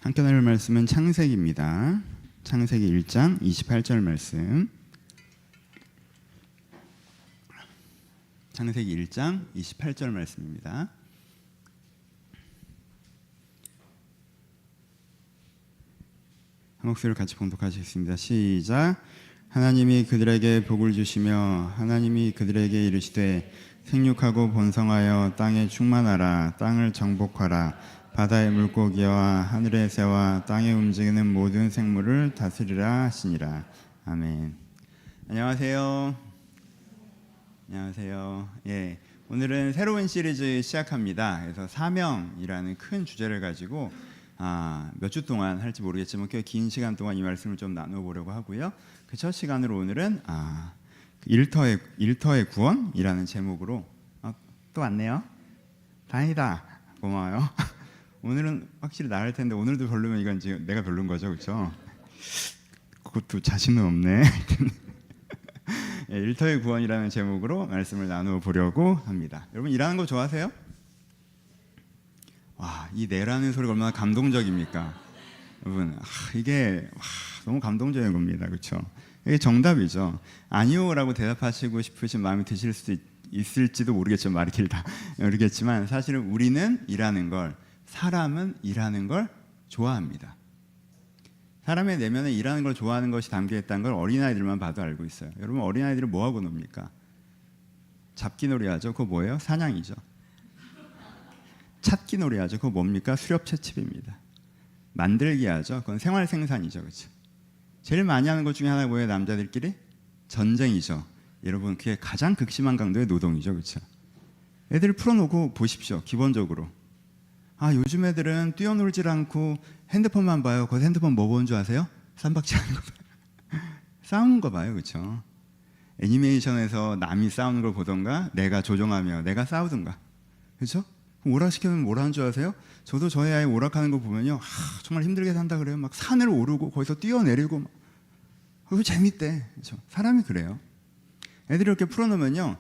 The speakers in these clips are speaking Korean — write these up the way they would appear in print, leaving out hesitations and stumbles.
함께 나눌 말씀은 창세기입니다. 창세기 1장 28절 말씀. 창세기 1장 28절 말씀입니다. 한 목소리를 같이 봉독하시겠습니다. 시작. 하나님이 그들에게 복을 주시며 하나님이 그들에게 이르시되 생육하고 번성하여 땅에 충만하라. 땅을 정복하라. 바다의 물고기와 하늘의 새와 땅에 움직이는 모든 생물을 다스리라 하시니라. 아멘. 안녕하세요. 안녕하세요. 예, 오늘은 새로운 시리즈 시작합니다. 그래서 사명이라는 큰 주제를 가지고 몇 주 동안 할지 모르겠지만 꽤 긴 시간 동안 이 말씀을 좀 나눠보려고 하고요. 그 첫 시간으로 오늘은 일터의 구원이라는 제목으로 또 왔네요. 다행이다. 고마워요. 오늘은 확실히 나을 텐데 오늘도 별로면 이건 지금 내가 별론 거죠, 그렇죠? 그것도 자신은 없네. 예, 일터의 구원이라는 제목으로 말씀을 나누어 보려고 합니다. 여러분 일하는 거 좋아하세요? 와, 이 내라는 소리가 얼마나 감동적입니까? 여러분, 이게 너무 감동적인 겁니다, 그렇죠? 이게 정답이죠. 아니요라고 대답하시고 싶으신 마음이 드실 수도 있을지도 모르겠지만 말이 길다 모르겠지만 사실은 우리는 일하는 걸, 사람은 일하는 걸 좋아합니다. 사람의 내면에 일하는 걸 좋아하는 것이 담겨 있다는 걸 어린아이들만 봐도 알고 있어요. 여러분 어린아이들은 뭐하고 놉니까? 잡기놀이 하죠. 그거 뭐예요? 사냥이죠. 찾기놀이 하죠. 그거 뭡니까? 수렵채집입니다. 만들기 하죠. 그건 생활생산이죠. 그렇죠? 제일 많이 하는 것 중에 하나가 뭐예요? 남자들끼리? 전쟁이죠. 여러분 그게 가장 극심한 강도의 노동이죠. 그렇죠? 애들 풀어놓고 보십시오. 기본적으로 요즘 애들은 뛰어놀질 않고 핸드폰만 봐요. 거기서 핸드폰 뭐 보는 줄 아세요? 쌈박질하는 거 봐요. 싸우는 거 봐요. 그렇죠? 애니메이션에서 남이 싸우는 걸 보던가 내가 조종하며 내가 싸우든가. 그렇죠? 오락시키면 뭐라는 줄 아세요? 저도 저희 아이 오락하는 거 보면요, 정말 힘들게 산다 그래요. 막 산을 오르고 거기서 뛰어내리고 그거 재밌대. 그렇죠? 사람이 그래요. 애들이 이렇게 풀어놓으면요,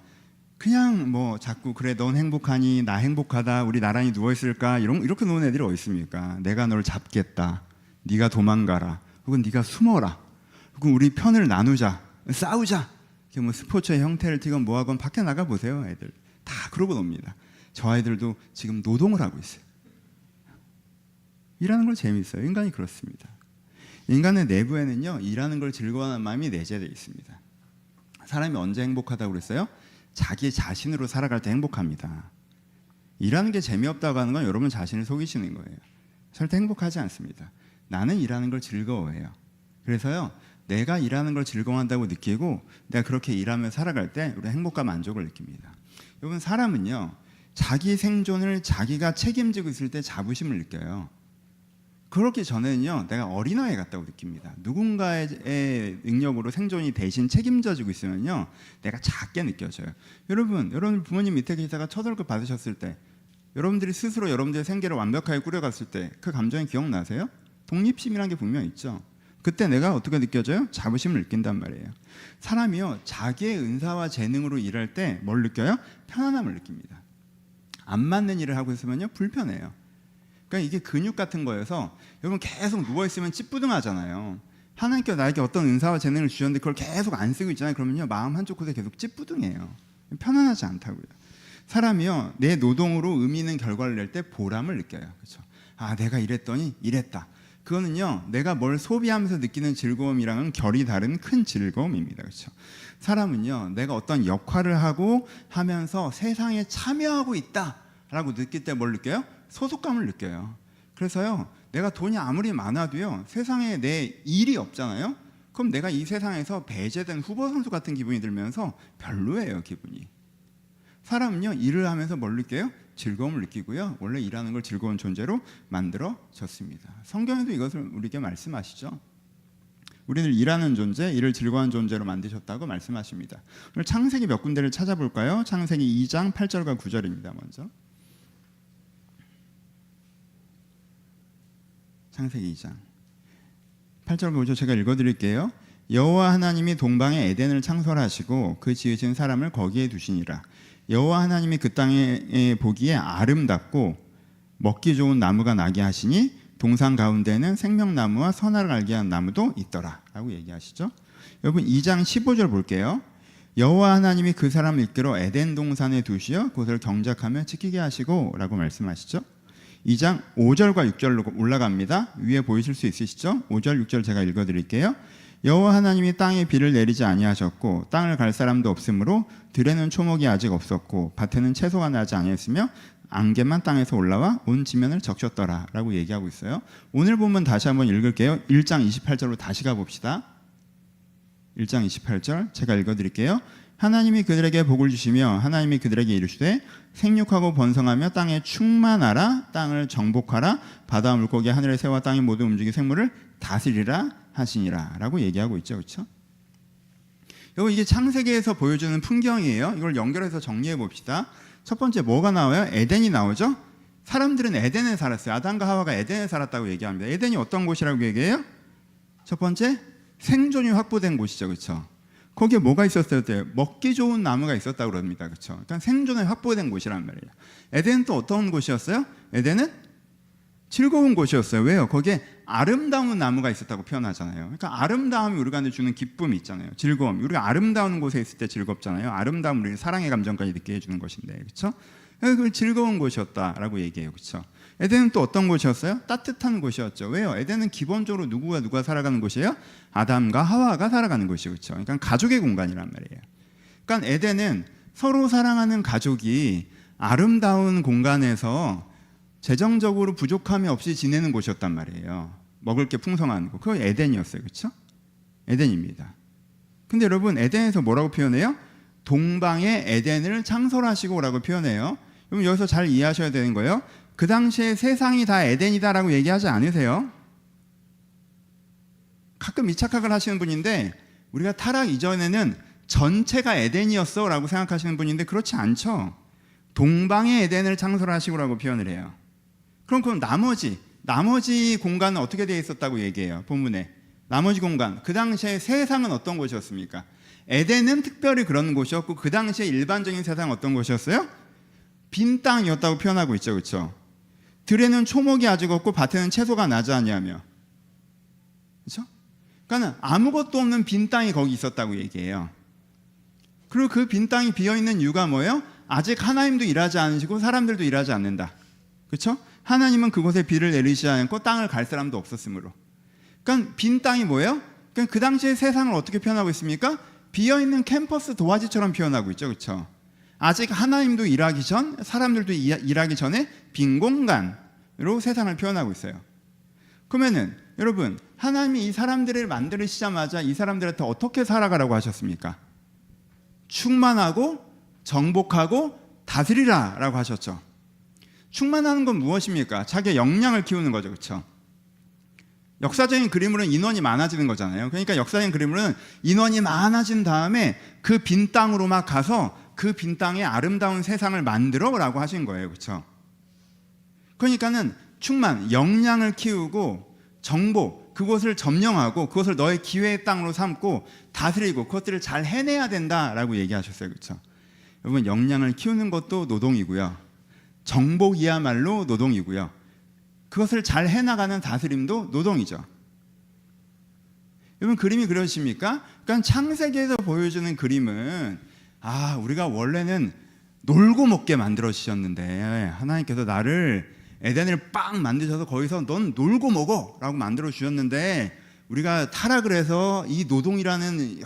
그냥 뭐 자꾸 그래 넌 행복하니 나 행복하다 우리 나란히 누워있을까 이렇게 노는 애들이 어디 있습니까? 내가 널 잡겠다, 네가 도망가라, 혹은 네가 숨어라, 혹은 우리 편을 나누자, 싸우자. 이렇게 뭐 스포츠의 형태를 띠건 뭐하건 밖에 나가보세요. 애들 다 그러고 놉니다. 저 아이들도 지금 노동을 하고 있어요. 일하는 걸 재밌어요. 인간이 그렇습니다. 인간의 내부에는요, 일하는 걸 즐거워하는 마음이 내재되어 있습니다. 사람이 언제 행복하다고 그랬어요? 자기 자신으로 살아갈 때 행복합니다. 일하는 게 재미없다고 하는 건 여러분 자신을 속이시는 거예요. 절대 행복하지 않습니다. 나는 일하는 걸 즐거워해요. 그래서요, 내가 일하는 걸 즐거워한다고 느끼고 내가 그렇게 일하며 살아갈 때 우리 행복과 만족을 느낍니다. 여러분 사람은요, 자기 생존을 자기가 책임지고 있을 때 자부심을 느껴요. 그렇기 전에는요, 내가 어린아이 같다고 느낍니다. 누군가의 능력으로 생존이 대신 책임져지고 있으면요, 내가 작게 느껴져요. 여러분 부모님 밑에 계시다가 처절급 받으셨을 때, 여러분들이 스스로 여러분들의 생계를 완벽하게 꾸려갔을 때 그 감정이 기억나세요? 독립심이라는 게 분명히 있죠. 그때 내가 어떻게 느껴져요? 자부심을 느낀단 말이에요. 사람이요, 자기의 은사와 재능으로 일할 때 뭘 느껴요? 편안함을 느낍니다. 안 맞는 일을 하고 있으면요, 불편해요. 그러니까 이게 근육 같은 거여서 여러분 계속 누워있으면 찌뿌둥하잖아요. 하나님께서 나에게 어떤 은사와 재능을 주셨는데 그걸 계속 안 쓰고 있잖아요. 그러면요, 마음 한쪽 곳에 계속 찌뿌둥해요. 편안하지 않다고요. 사람이요, 내 노동으로 의미 있는 결과를 낼 때 보람을 느껴요. 그렇죠? 내가 이랬더니 이랬다. 그거는요, 내가 뭘 소비하면서 느끼는 즐거움이랑은 결이 다른 큰 즐거움입니다. 그렇죠? 사람은요, 내가 어떤 역할을 하면서 세상에 참여하고 있다라고 느낄 때 뭘 느껴요? 소속감을 느껴요. 그래서요, 내가 돈이 아무리 많아도요, 세상에 내 일이 없잖아요. 그럼 내가 이 세상에서 배제된 후보 선수 같은 기분이 들면서 별로예요, 기분이. 사람은요, 일을 하면서 뭘 느껴요? 즐거움을 느끼고요, 원래 일하는 걸 즐거운 존재로 만들어졌습니다. 성경에도 이것을 우리에게 말씀하시죠. 우리를 일하는 존재, 일을 즐거운 존재로 만드셨다고 말씀하십니다. 오늘 창세기 몇 군데를 찾아볼까요? 창세기 2장 8절과 9절입니다. 먼저 창세기 2장 8절 9절 제가 읽어드릴게요. 여호와 하나님이 동방에 에덴을 창설하시고 그 지으신 사람을 거기에 두시니라. 여호와 하나님이 그 땅에 보기에 아름답고 먹기 좋은 나무가 나게 하시니 동산 가운데는 생명나무와 선악을 알게 하는 나무도 있더라 라고 얘기하시죠. 여러분 2장 15절 볼게요. 여호와 하나님이 그 사람을 이끌어 에덴 동산에 두시어 그것을 경작하며 지키게 하시고 라고 말씀하시죠. 2장 5절과 6절로 올라갑니다. 위에 보이실 수 있으시죠? 5절 6절 제가 읽어드릴게요. 여호와 하나님이 땅에 비를 내리지 아니하셨고 땅을 갈 사람도 없으므로 들에는 초목이 아직 없었고 밭에는 채소가 나지 아니했으며 안개만 땅에서 올라와 온 지면을 적셨더라 라고 얘기하고 있어요. 오늘 본문 다시 한번 읽을게요. 1장 28절로 다시 가봅시다. 1장 28절 제가 읽어드릴게요. 하나님이 그들에게 복을 주시며 하나님이 그들에게 이르시되 생육하고 번성하며 땅에 충만하라 땅을 정복하라 바다 물고기 하늘의 새와 땅의 모든 움직이는 생물을 다스리라 하시니라 라고 얘기하고 있죠. 그렇죠? 여러분 이게 창세기에서 보여주는 풍경이에요. 이걸 연결해서 정리해 봅시다. 첫 번째 뭐가 나와요? 에덴이 나오죠. 사람들은 에덴에 살았어요. 아담과 하와가 에덴에 살았다고 얘기합니다. 에덴이 어떤 곳이라고 얘기해요? 첫 번째 생존이 확보된 곳이죠. 그렇죠? 거기에 뭐가 있었어요? 먹기 좋은 나무가 있었다고 그럽니다. 그렇죠? 그러니까 생존이 확보된 곳이란 말이에요. 에덴은 또 어떤 곳이었어요? 에덴은 즐거운 곳이었어요. 왜요? 거기에 아름다운 나무가 있었다고 표현하잖아요. 그러니까 아름다움이 우리가 주는 기쁨이 있잖아요. 즐거움. 우리가 아름다운 곳에 있을 때 즐겁잖아요. 아름다움은 우리 사랑의 감정까지 느끼게 해주는 것인데, 그렇죠? 그 즐거운 곳이었다라고 얘기해요. 그렇죠? 에덴은 또 어떤 곳이었어요? 따뜻한 곳이었죠. 왜요? 에덴은 기본적으로 누가 살아가는 곳이에요? 아담과 하와가 살아가는 곳이죠. 그렇죠? 그러니까 가족의 공간이란 말이에요. 그러니까 에덴은 서로 사랑하는 가족이 아름다운 공간에서 재정적으로 부족함이 없이 지내는 곳이었단 말이에요. 먹을 게 풍성한 곳. 그거 에덴이었어요. 그렇죠? 에덴입니다. 근데 여러분 에덴에서 뭐라고 표현해요? 동방의 에덴을 창설하시고 라고 표현해요. 여러분 여기서 잘 이해하셔야 되는 거예요. 그 당시에 세상이 다 에덴이다라고 얘기하지 않으세요? 가끔 이 착각을 하시는 분인데 우리가 타락 이전에는 전체가 에덴이었어 라고 생각하시는 분인데 그렇지 않죠. 동방의 에덴을 창설하시고 라고 표현을 해요. 그럼 나머지 공간은 어떻게 되어 있었다고 얘기해요? 본문에 나머지 공간, 그 당시에 세상은 어떤 곳이었습니까? 에덴은 특별히 그런 곳이었고 그 당시에 일반적인 세상은 어떤 곳이었어요? 빈 땅이었다고 표현하고 있죠. 그렇죠? 들에는 초목이 아직 없고 밭에는 채소가 나지 아니하며, 그렇죠? 그러니까 아무것도 없는 빈 땅이 거기 있었다고 얘기해요. 그리고 그 빈 땅이 비어있는 이유가 뭐예요? 아직 하나님도 일하지 않으시고 사람들도 일하지 않는다. 그렇죠? 하나님은 그곳에 비를 내리시지 않고 땅을 갈 사람도 없었으므로. 그러니까 빈 땅이 뭐예요? 그러니까 그 당시에 세상을 어떻게 표현하고 있습니까? 비어있는 캠퍼스 도화지처럼 표현하고 있죠. 그렇죠? 아직 하나님도 일하기 전, 사람들도 일하기 전에 빈 공간으로 세상을 표현하고 있어요. 그러면은 여러분 하나님이 이 사람들을 만들시자마자 이 사람들한테 어떻게 살아가라고 하셨습니까? 충만하고 정복하고 다스리라 라고 하셨죠. 충만하는 건 무엇입니까? 자기의 역량을 키우는 거죠. 그렇죠? 역사적인 그림으로는 인원이 많아지는 거잖아요. 그러니까 역사적인 그림으로는 인원이 많아진 다음에 그 빈 땅으로 막 가서 그 빈 땅에 아름다운 세상을 만들어 라고 하신 거예요. 그렇죠? 그러니까는 충만, 역량을 키우고 정복, 그곳을 점령하고 그것을 너의 기회의 땅으로 삼고 다스리고 그것들을 잘 해내야 된다라고 얘기하셨어요. 그렇죠? 여러분 역량을 키우는 것도 노동이고요. 정복이야말로 노동이고요. 그것을 잘 해나가는 다스림도 노동이죠. 여러분 그림이 그러십니까? 그러니까 창세기에서 보여주는 그림은 우리가 원래는 놀고 먹게 만들어 주셨는데 하나님께서 나를 에덴을 빵 만드셔서 거기서 넌 놀고 먹어 라고 만들어 주셨는데 우리가 타락을 해서 이 노동이라는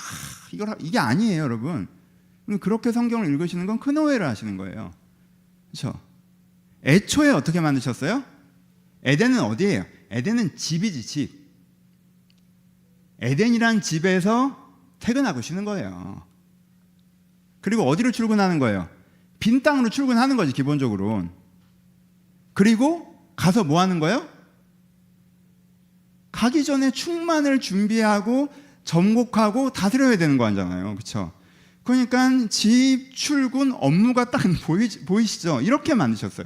이게 아니에요. 여러분 그렇게 성경을 읽으시는 건 큰 오해를 하시는 거예요. 그렇죠? 애초에 어떻게 만드셨어요? 에덴은 어디예요? 에덴은 집이지, 집. 에덴이란 집에서 퇴근하고 쉬는 거예요. 그리고 어디로 출근하는 거예요? 빈 땅으로 출근하는 거지, 기본적으로. 그리고 가서 뭐 하는 거예요? 가기 전에 충만을 준비하고 정복하고 다스려야 되는 거 아니잖아요. 그렇죠? 그러니까 집, 출근, 업무가 딱 보이시죠? 이렇게 만드셨어요.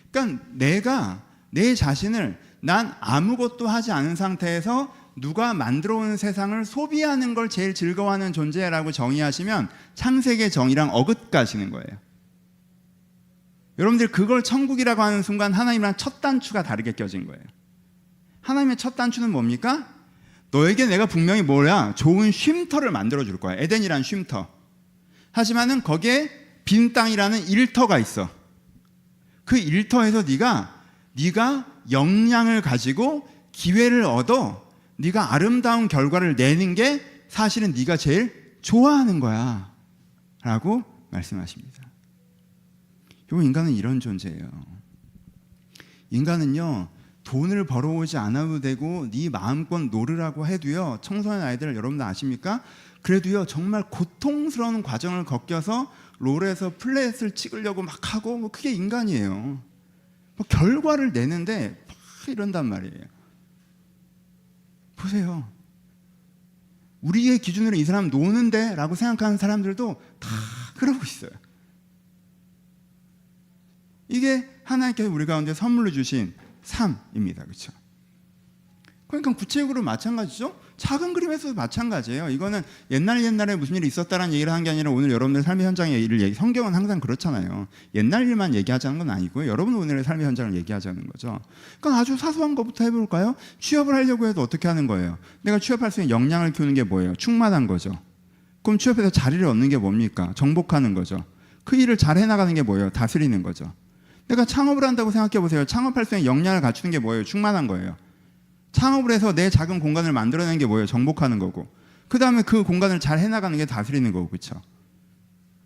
그러니까 내가 내 자신을 난 아무것도 하지 않은 상태에서 누가 만들어 온 세상을 소비하는 걸 제일 즐거워하는 존재라고 정의하시면 창세기의 정의랑 어긋가시는 거예요. 여러분들 그걸 천국이라고 하는 순간 하나님이랑 첫 단추가 다르게 껴진 거예요. 하나님의 첫 단추는 뭡니까? 너에게 내가 분명히 뭐야? 좋은 쉼터를 만들어 줄 거야. 에덴이란 쉼터. 하지만은 거기에 빈 땅이라는 일터가 있어. 그 일터에서 네가 역량을 가지고 기회를 얻어 네가 아름다운 결과를 내는 게 사실은 네가 제일 좋아하는 거야 라고 말씀하십니다. 요 인간은 이런 존재예요. 인간은요, 돈을 벌어오지 않아도 되고 네 마음껏 놀으라고 해도요, 청소년 아이들 여러분들 아십니까? 그래도요 정말 고통스러운 과정을 겪어서 롤에서 플랫을 찍으려고 막 하고, 뭐 그게 인간이에요. 뭐 결과를 내는데 막 이런단 말이에요. 보세요. 우리의 기준으로 이 사람 노는데 라고 생각하는 사람들도 다 그러고 있어요. 이게 하나님께서 우리 가운데 선물로 주신 삶입니다. 그렇죠? 그러니까 구체적으로 마찬가지죠. 작은 그림에서도 마찬가지예요. 이거는 옛날에 무슨 일이 있었다라는 얘기를 한 게 아니라 오늘 여러분들 삶의 현장의 일을 성경은 항상 그렇잖아요. 옛날 일만 얘기하자는 건 아니고요. 여러분 오늘의 삶의 현장을 얘기하자는 거죠. 그러니까 아주 사소한 것부터 해볼까요? 취업을 하려고 해도 어떻게 하는 거예요? 내가 취업할 수 있는 역량을 키우는 게 뭐예요? 충만한 거죠. 그럼 취업해서 자리를 얻는 게 뭡니까? 정복하는 거죠. 그 일을 잘 해나가는 게 뭐예요? 다스리는 거죠. 내가 창업을 한다고 생각해 보세요. 창업할 수 있는 역량을 갖추는 게 뭐예요? 충만한 거예요. 창업을 해서 내 작은 공간을 만들어내는 게 뭐예요? 정복하는 거고. 그 다음에 그 공간을 잘 해나가는 게 다스리는 거고, 그렇죠?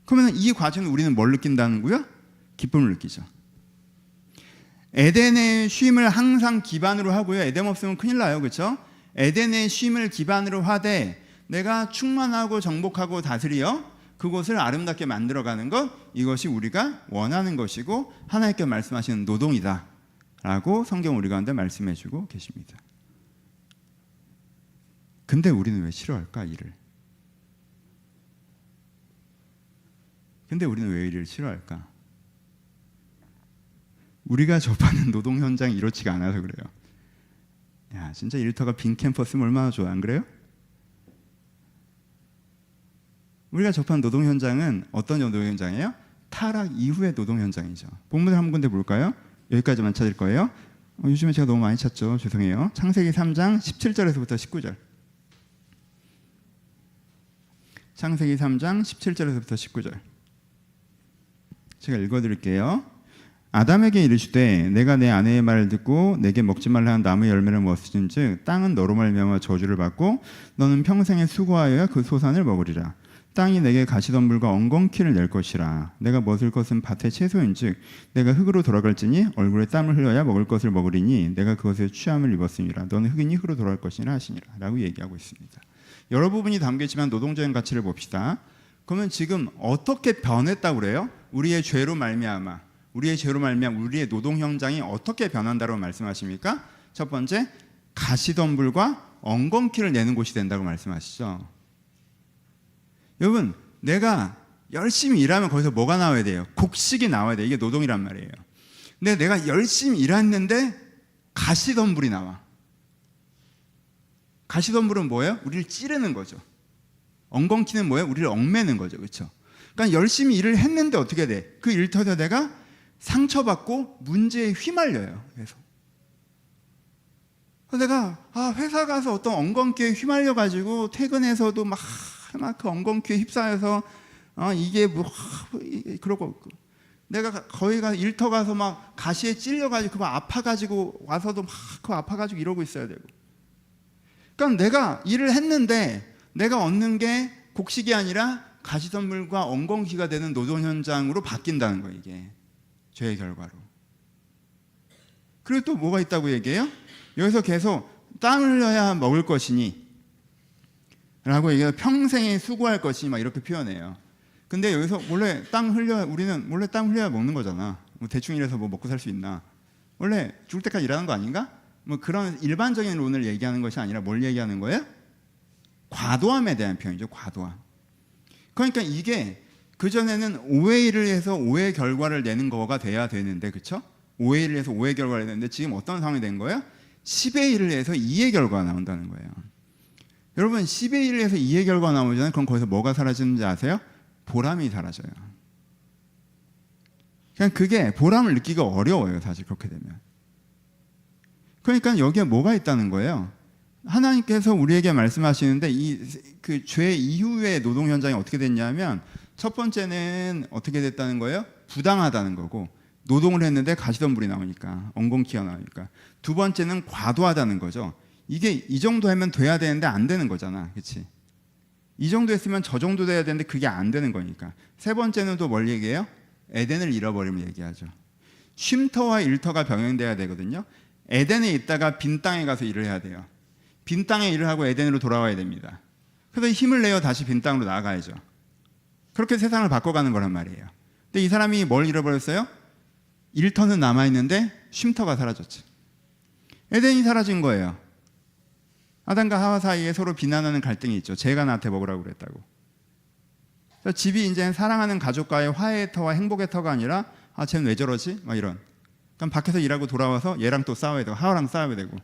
그러면 이 과정에 우리는 뭘 느낀다는 거야? 기쁨을 느끼죠. 에덴의 쉼을 항상 기반으로 하고요. 에덴 없으면 큰일 나요, 그렇죠? 에덴의 쉼을 기반으로 하되 내가 충만하고 정복하고 다스려 그곳을 아름답게 만들어가는 것, 이것이 우리가 원하는 것이고 하나님께 말씀하시는 노동이다 라고 성경 우리 가운데 말씀해주고 계십니다. 근데 우리는 왜 싫어할까, 일을? 근데 우리는 왜 일을 싫어할까? 우리가 접하는 노동 현장이 이렇지가 않아서 그래요. 야, 진짜 일터가 빈 캠퍼스면 얼마나 좋아, 안 그래요? 우리가 접한 노동 현장은 어떤 노동 현장이에요? 타락 이후의 노동 현장이죠. 본문을 한 군데 볼까요? 여기까지만 찾을 거예요. 요즘에 제가 너무 많이 찾죠. 죄송해요. 창세기 3장 17절에서부터 19절. 창세기 3장 17절에서부터 19절. 제가 읽어드릴게요. 아담에게 이르시되 내가 내 아내의 말을 듣고 내게 먹지 말라 한 나무의 열매를 먹었은즉 땅은 너로 말미암아 저주를 받고 너는 평생에 수고하여야 그 소산을 먹으리라. 땅이 내게 가시덤불과 엉겅퀴를 낼 것이라. 내가 먹을 것은 밭의 채소인즉 내가 흙으로 돌아갈지니 얼굴에 땀을 흘려야 먹을 것을 먹으리니 내가 그것에 취함을 입었음이라. 너는 흙이니 흙으로 돌아갈 것이라 하시니라 라고 얘기하고 있습니다. 여러 부분이 담겨있지만 노동적인 가치를 봅시다. 그러면 지금 어떻게 변했다고 그래요? 우리의 죄로 말미암아 우리의 노동 현장이 어떻게 변한다고 말씀하십니까? 첫 번째, 가시덤불과 엉겅퀴를 내는 곳이 된다고 말씀하시죠. 여러분, 내가 열심히 일하면 거기서 뭐가 나와야 돼요? 곡식이 나와야 돼요. 이게 노동이란 말이에요. 근데 내가 열심히 일했는데 가시덤불이 나와. 가시덤불은 뭐예요? 우리를 찌르는 거죠. 엉겅퀴는 뭐예요? 우리를 얽매는 거죠. 그렇죠? 그러니까 열심히 일을 했는데 어떻게 돼? 그 일터에서 내가 상처받고 문제에 휘말려요. 그래서 내가 회사 가서 어떤 엉겅퀴에 휘말려가지고 퇴근해서도 막 그 엉겅퀴에 휩싸여서 이게 뭐 그러고 내가 거기 가서 일터 가서 막 가시에 찔려가지고 막 아파가지고 와서도 막 그 아파가지고 이러고 있어야 되고. 그러니까 내가 일을 했는데 내가 얻는 게 곡식이 아니라 가시덤불과 엉겅퀴가 되는 노동 현장으로 바뀐다는 거예요. 이게 죄의 결과로. 그리고 또 뭐가 있다고 얘기해요? 여기서 계속 땀을 흘려야 먹을 것이니 라고 얘기해서 평생에 수고할 것이니 막 이렇게 표현해요. 근데 여기서 우리는 원래 땀 흘려야 먹는 거잖아. 뭐 대충 일해서 뭐 먹고 살 수 있나? 원래 죽을 때까지 일하는 거 아닌가? 뭐 그런 일반적인 론을 얘기하는 것이 아니라 뭘 얘기하는 거예요? 과도함에 대한 표현이죠. 과도함. 그러니까 이게 그전에는 5의 1을 해서 5의 결과를 내는 거가 돼야 되는데, 그렇죠? 5의 1을 해서 5의 결과를 내는데 지금 어떤 상황이 된 거예요? 10의 1을 해서 2의 결과가 나온다는 거예요. 여러분, 10의 1을 해서 2의 결과가 나오잖아요. 그럼 거기서 뭐가 사라지는지 아세요? 보람이 사라져요. 그냥 그게 보람을 느끼기가 어려워요, 사실 그렇게 되면. 그러니까 여기에 뭐가 있다는 거예요? 하나님께서 우리에게 말씀하시는데 그 죄 이후의 노동 현장이 어떻게 됐냐면, 첫 번째는 어떻게 됐다는 거예요? 부당하다는 거고, 노동을 했는데 가시덤불이 나오니까, 엉겅퀴가 나오니까. 두 번째는 과도하다는 거죠. 이게 이 정도 하면 돼야 되는데 안 되는 거잖아, 그렇지? 이 정도 했으면 저 정도 돼야 되는데 그게 안 되는 거니까. 세 번째는 또 뭘 얘기해요? 에덴을 잃어버림을 얘기하죠. 쉼터와 일터가 병행돼야 되거든요. 에덴에 있다가 빈 땅에 가서 일을 해야 돼요. 빈 땅에 일을 하고 에덴으로 돌아와야 됩니다. 그래서 힘을 내어 다시 빈 땅으로 나아가야죠. 그렇게 세상을 바꿔가는 거란 말이에요. 근데 이 사람이 뭘 잃어버렸어요? 일터는 남아있는데 쉼터가 사라졌지. 에덴이 사라진 거예요. 아담과 하와 사이에 서로 비난하는 갈등이 있죠. 쟤가 나한테 먹으라고 그랬다고. 그래서 집이 이제 사랑하는 가족과의 화해의 터와 행복의 터가 아니라, 아, 쟤는 왜 저러지? 막 이런. 그럼 밖에서 일하고 돌아와서 얘랑 또 싸워야 되고, 하와랑 싸워야 되고.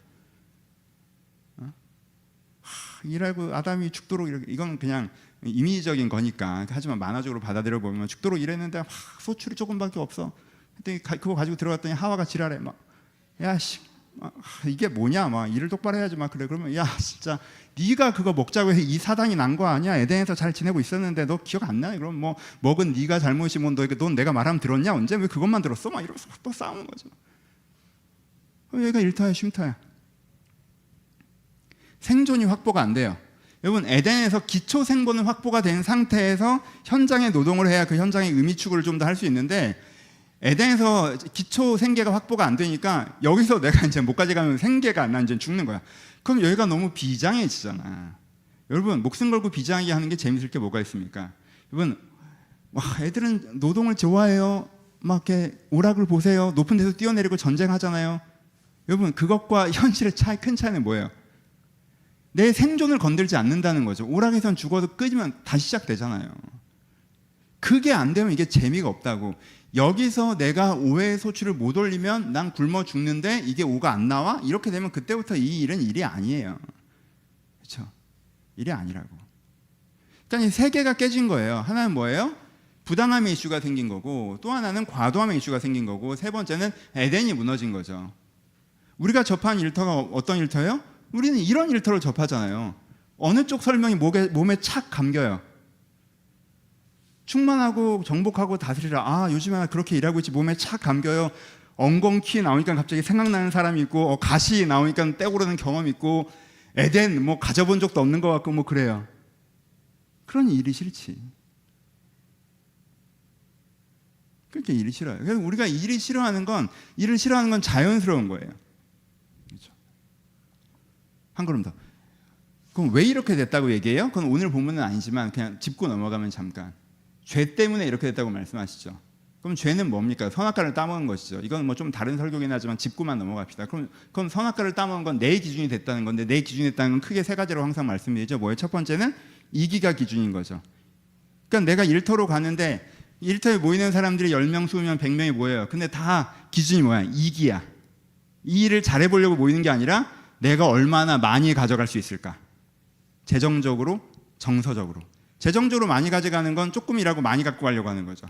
일하고 아담이 죽도록 이렇게, 이건 그냥 임의적인 거니까. 하지만 만화적으로 받아들여 보면 죽도록 일했는데 소출이 조금밖에 없어. 그랬더니 그거 가지고 들어갔더니 하와가 지랄해. 막, 야, 씨, 이게 뭐냐? 막 일을 똑바로 해야지. 막 그래. 그러면, 야, 진짜 네가 그거 먹자고 해서 이 사단이 난 거 아니야? 에덴에서 잘 지내고 있었는데 너 기억 안 나니? 그럼 뭐 먹은 네가 잘못이 뭐 넌 내가 말하면 들었냐? 언제 왜 그것만 들었어? 막 이러면서 또 싸우는 거죠. 얘가 일터야 쉼터야. 생존이 확보가 안 돼요. 여러분, 에덴에서 기초 생존은 확보가 된 상태에서 현장에 노동을 해야 그 현장의 의미 추구를 좀 더 할 수 있는데, 에덴에서 기초 생계가 확보가 안 되니까 여기서 내가 이제 목까지 가면 생계가 안 나, 이제 죽는 거야. 그럼 여기가 너무 비장해지잖아. 여러분, 목숨 걸고 비장하게 하는 게 재밌을 게 뭐가 있습니까? 여러분, 와, 애들은 노동을 좋아해요. 막 이렇게 오락을 보세요. 높은 데서 뛰어내리고 전쟁하잖아요. 여러분, 그것과 현실의 큰 차이는 뭐예요? 내 생존을 건들지 않는다는 거죠. 오락에선 죽어도 끄지면 다시 시작되잖아요. 그게 안 되면 이게 재미가 없다고. 여기서 내가 5의 소출을 못 올리면 난 굶어 죽는데 이게 5가 안 나와? 이렇게 되면 그때부터 이 일은 일이 아니에요. 그렇죠? 일이 아니라고. 그러니까 이 세 개가 깨진 거예요. 하나는 뭐예요? 부당함의 이슈가 생긴 거고, 또 하나는 과도함의 이슈가 생긴 거고, 세 번째는 에덴이 무너진 거죠. 우리가 접한 일터가 어떤 일터예요? 우리는 이런 일터를 접하잖아요. 어느 쪽 설명이 몸에 착 감겨요. 충만하고 정복하고 다스리라. 아, 요즘에 그렇게 일하고 있지. 몸에 착 감겨요. 엉겅퀴 나오니까 갑자기 생각나는 사람이 있고, 가시 나오니까 떼고르는 경험이 있고, 에덴 뭐 가져본 적도 없는 것 같고 뭐 그래요. 그런 일이 싫지. 그렇게 일이 싫어요. 그래서 우리가 일을 싫어하는 건 자연스러운 거예요. 그렇죠? 한 걸음 더. 그럼 왜 이렇게 됐다고 얘기해요? 그건 오늘 본문은 아니지만 그냥 짚고 넘어가면 잠깐. 죄 때문에 이렇게 됐다고 말씀하시죠. 그럼 죄는 뭡니까? 선악과를 따먹은 것이죠. 이건 뭐 좀 다른 설교긴 하지만 짚고만 넘어갑시다. 그럼 선악과를 따먹은 건 내 기준이 됐다는 건데, 내 기준이 됐다는 건 크게 세 가지로 항상 말씀드리죠. 뭐예요? 첫 번째는 이기가 기준인 거죠. 그러니까 내가 일터로 가는데 일터에 모이는 사람들이 10명, 20명, 100명이 모여요. 근데 다 기준이 뭐야? 이기야. 이 일을 잘해보려고 모이는 게 아니라 내가 얼마나 많이 가져갈 수 있을까? 재정적으로, 정서적으로. 재정적으로 많이 가져가는 건 조금 일하고 많이 갖고 가려고 하는 거죠.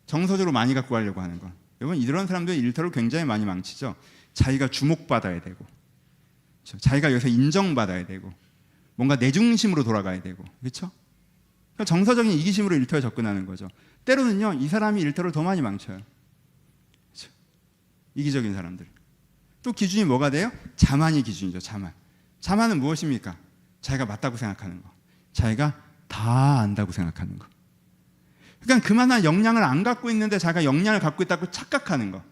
정서적으로 많이 갖고 가려고 하는 건. 여러분, 이런 사람들이 일터를 굉장히 많이 망치죠. 자기가 주목받아야 되고, 그렇죠? 자기가 여기서 인정받아야 되고, 뭔가 내 중심으로 돌아가야 되고, 그렇죠? 그러니까 정서적인 이기심으로 일터에 접근하는 거죠. 때로는요, 이 사람이 일터를 더 많이 망쳐요. 그렇죠? 이기적인 사람들. 또 기준이 뭐가 돼요? 자만이 기준이죠. 자만은 무엇입니까? 자기가 맞다고 생각하는 거. 자기가 다 안다고 생각하는 거. 그러니까 그만한 역량을 안 갖고 있는데 자기가 역량을 갖고 있다고 착각하는 거.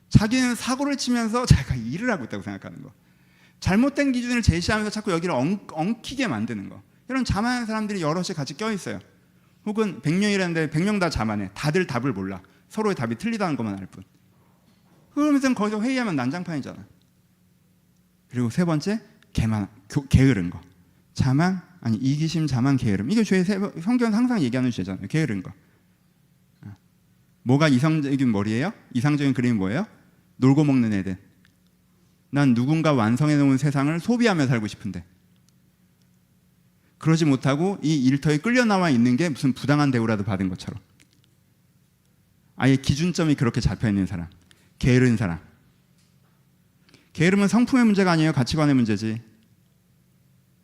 자기는 사고를 치면서 자기가 일을 하고 있다고 생각하는 거. 잘못된 기준을 제시하면서 자꾸 여기를 엉키게 만드는 거. 이런 자만한 사람들이 여럿이 같이 껴있어요. 혹은 100명이라는데 100명 다 자만해. 다들 답을 몰라. 서로의 답이 틀리다는 것만 알 뿐. 그러면서 거기서 회의하면 난장판이잖아. 그리고 세 번째, 게으른 거. 이기심, 자만, 게으름. 이게 죄의 성경은 항상 얘기하는 죄잖아요. 게으른 거. 뭐가 이상적인 머리예요? 이상적인 그림이 뭐예요? 놀고 먹는 애들. 난 누군가 완성해 놓은 세상을 소비하며 살고 싶은데 그러지 못하고 이 일터에 끌려 나와 있는 게 무슨 부당한 대우라도 받은 것처럼. 아예 기준점이 그렇게 잡혀있는 사람, 게으른 사람. 게으름은 성품의 문제가 아니에요. 가치관의 문제지.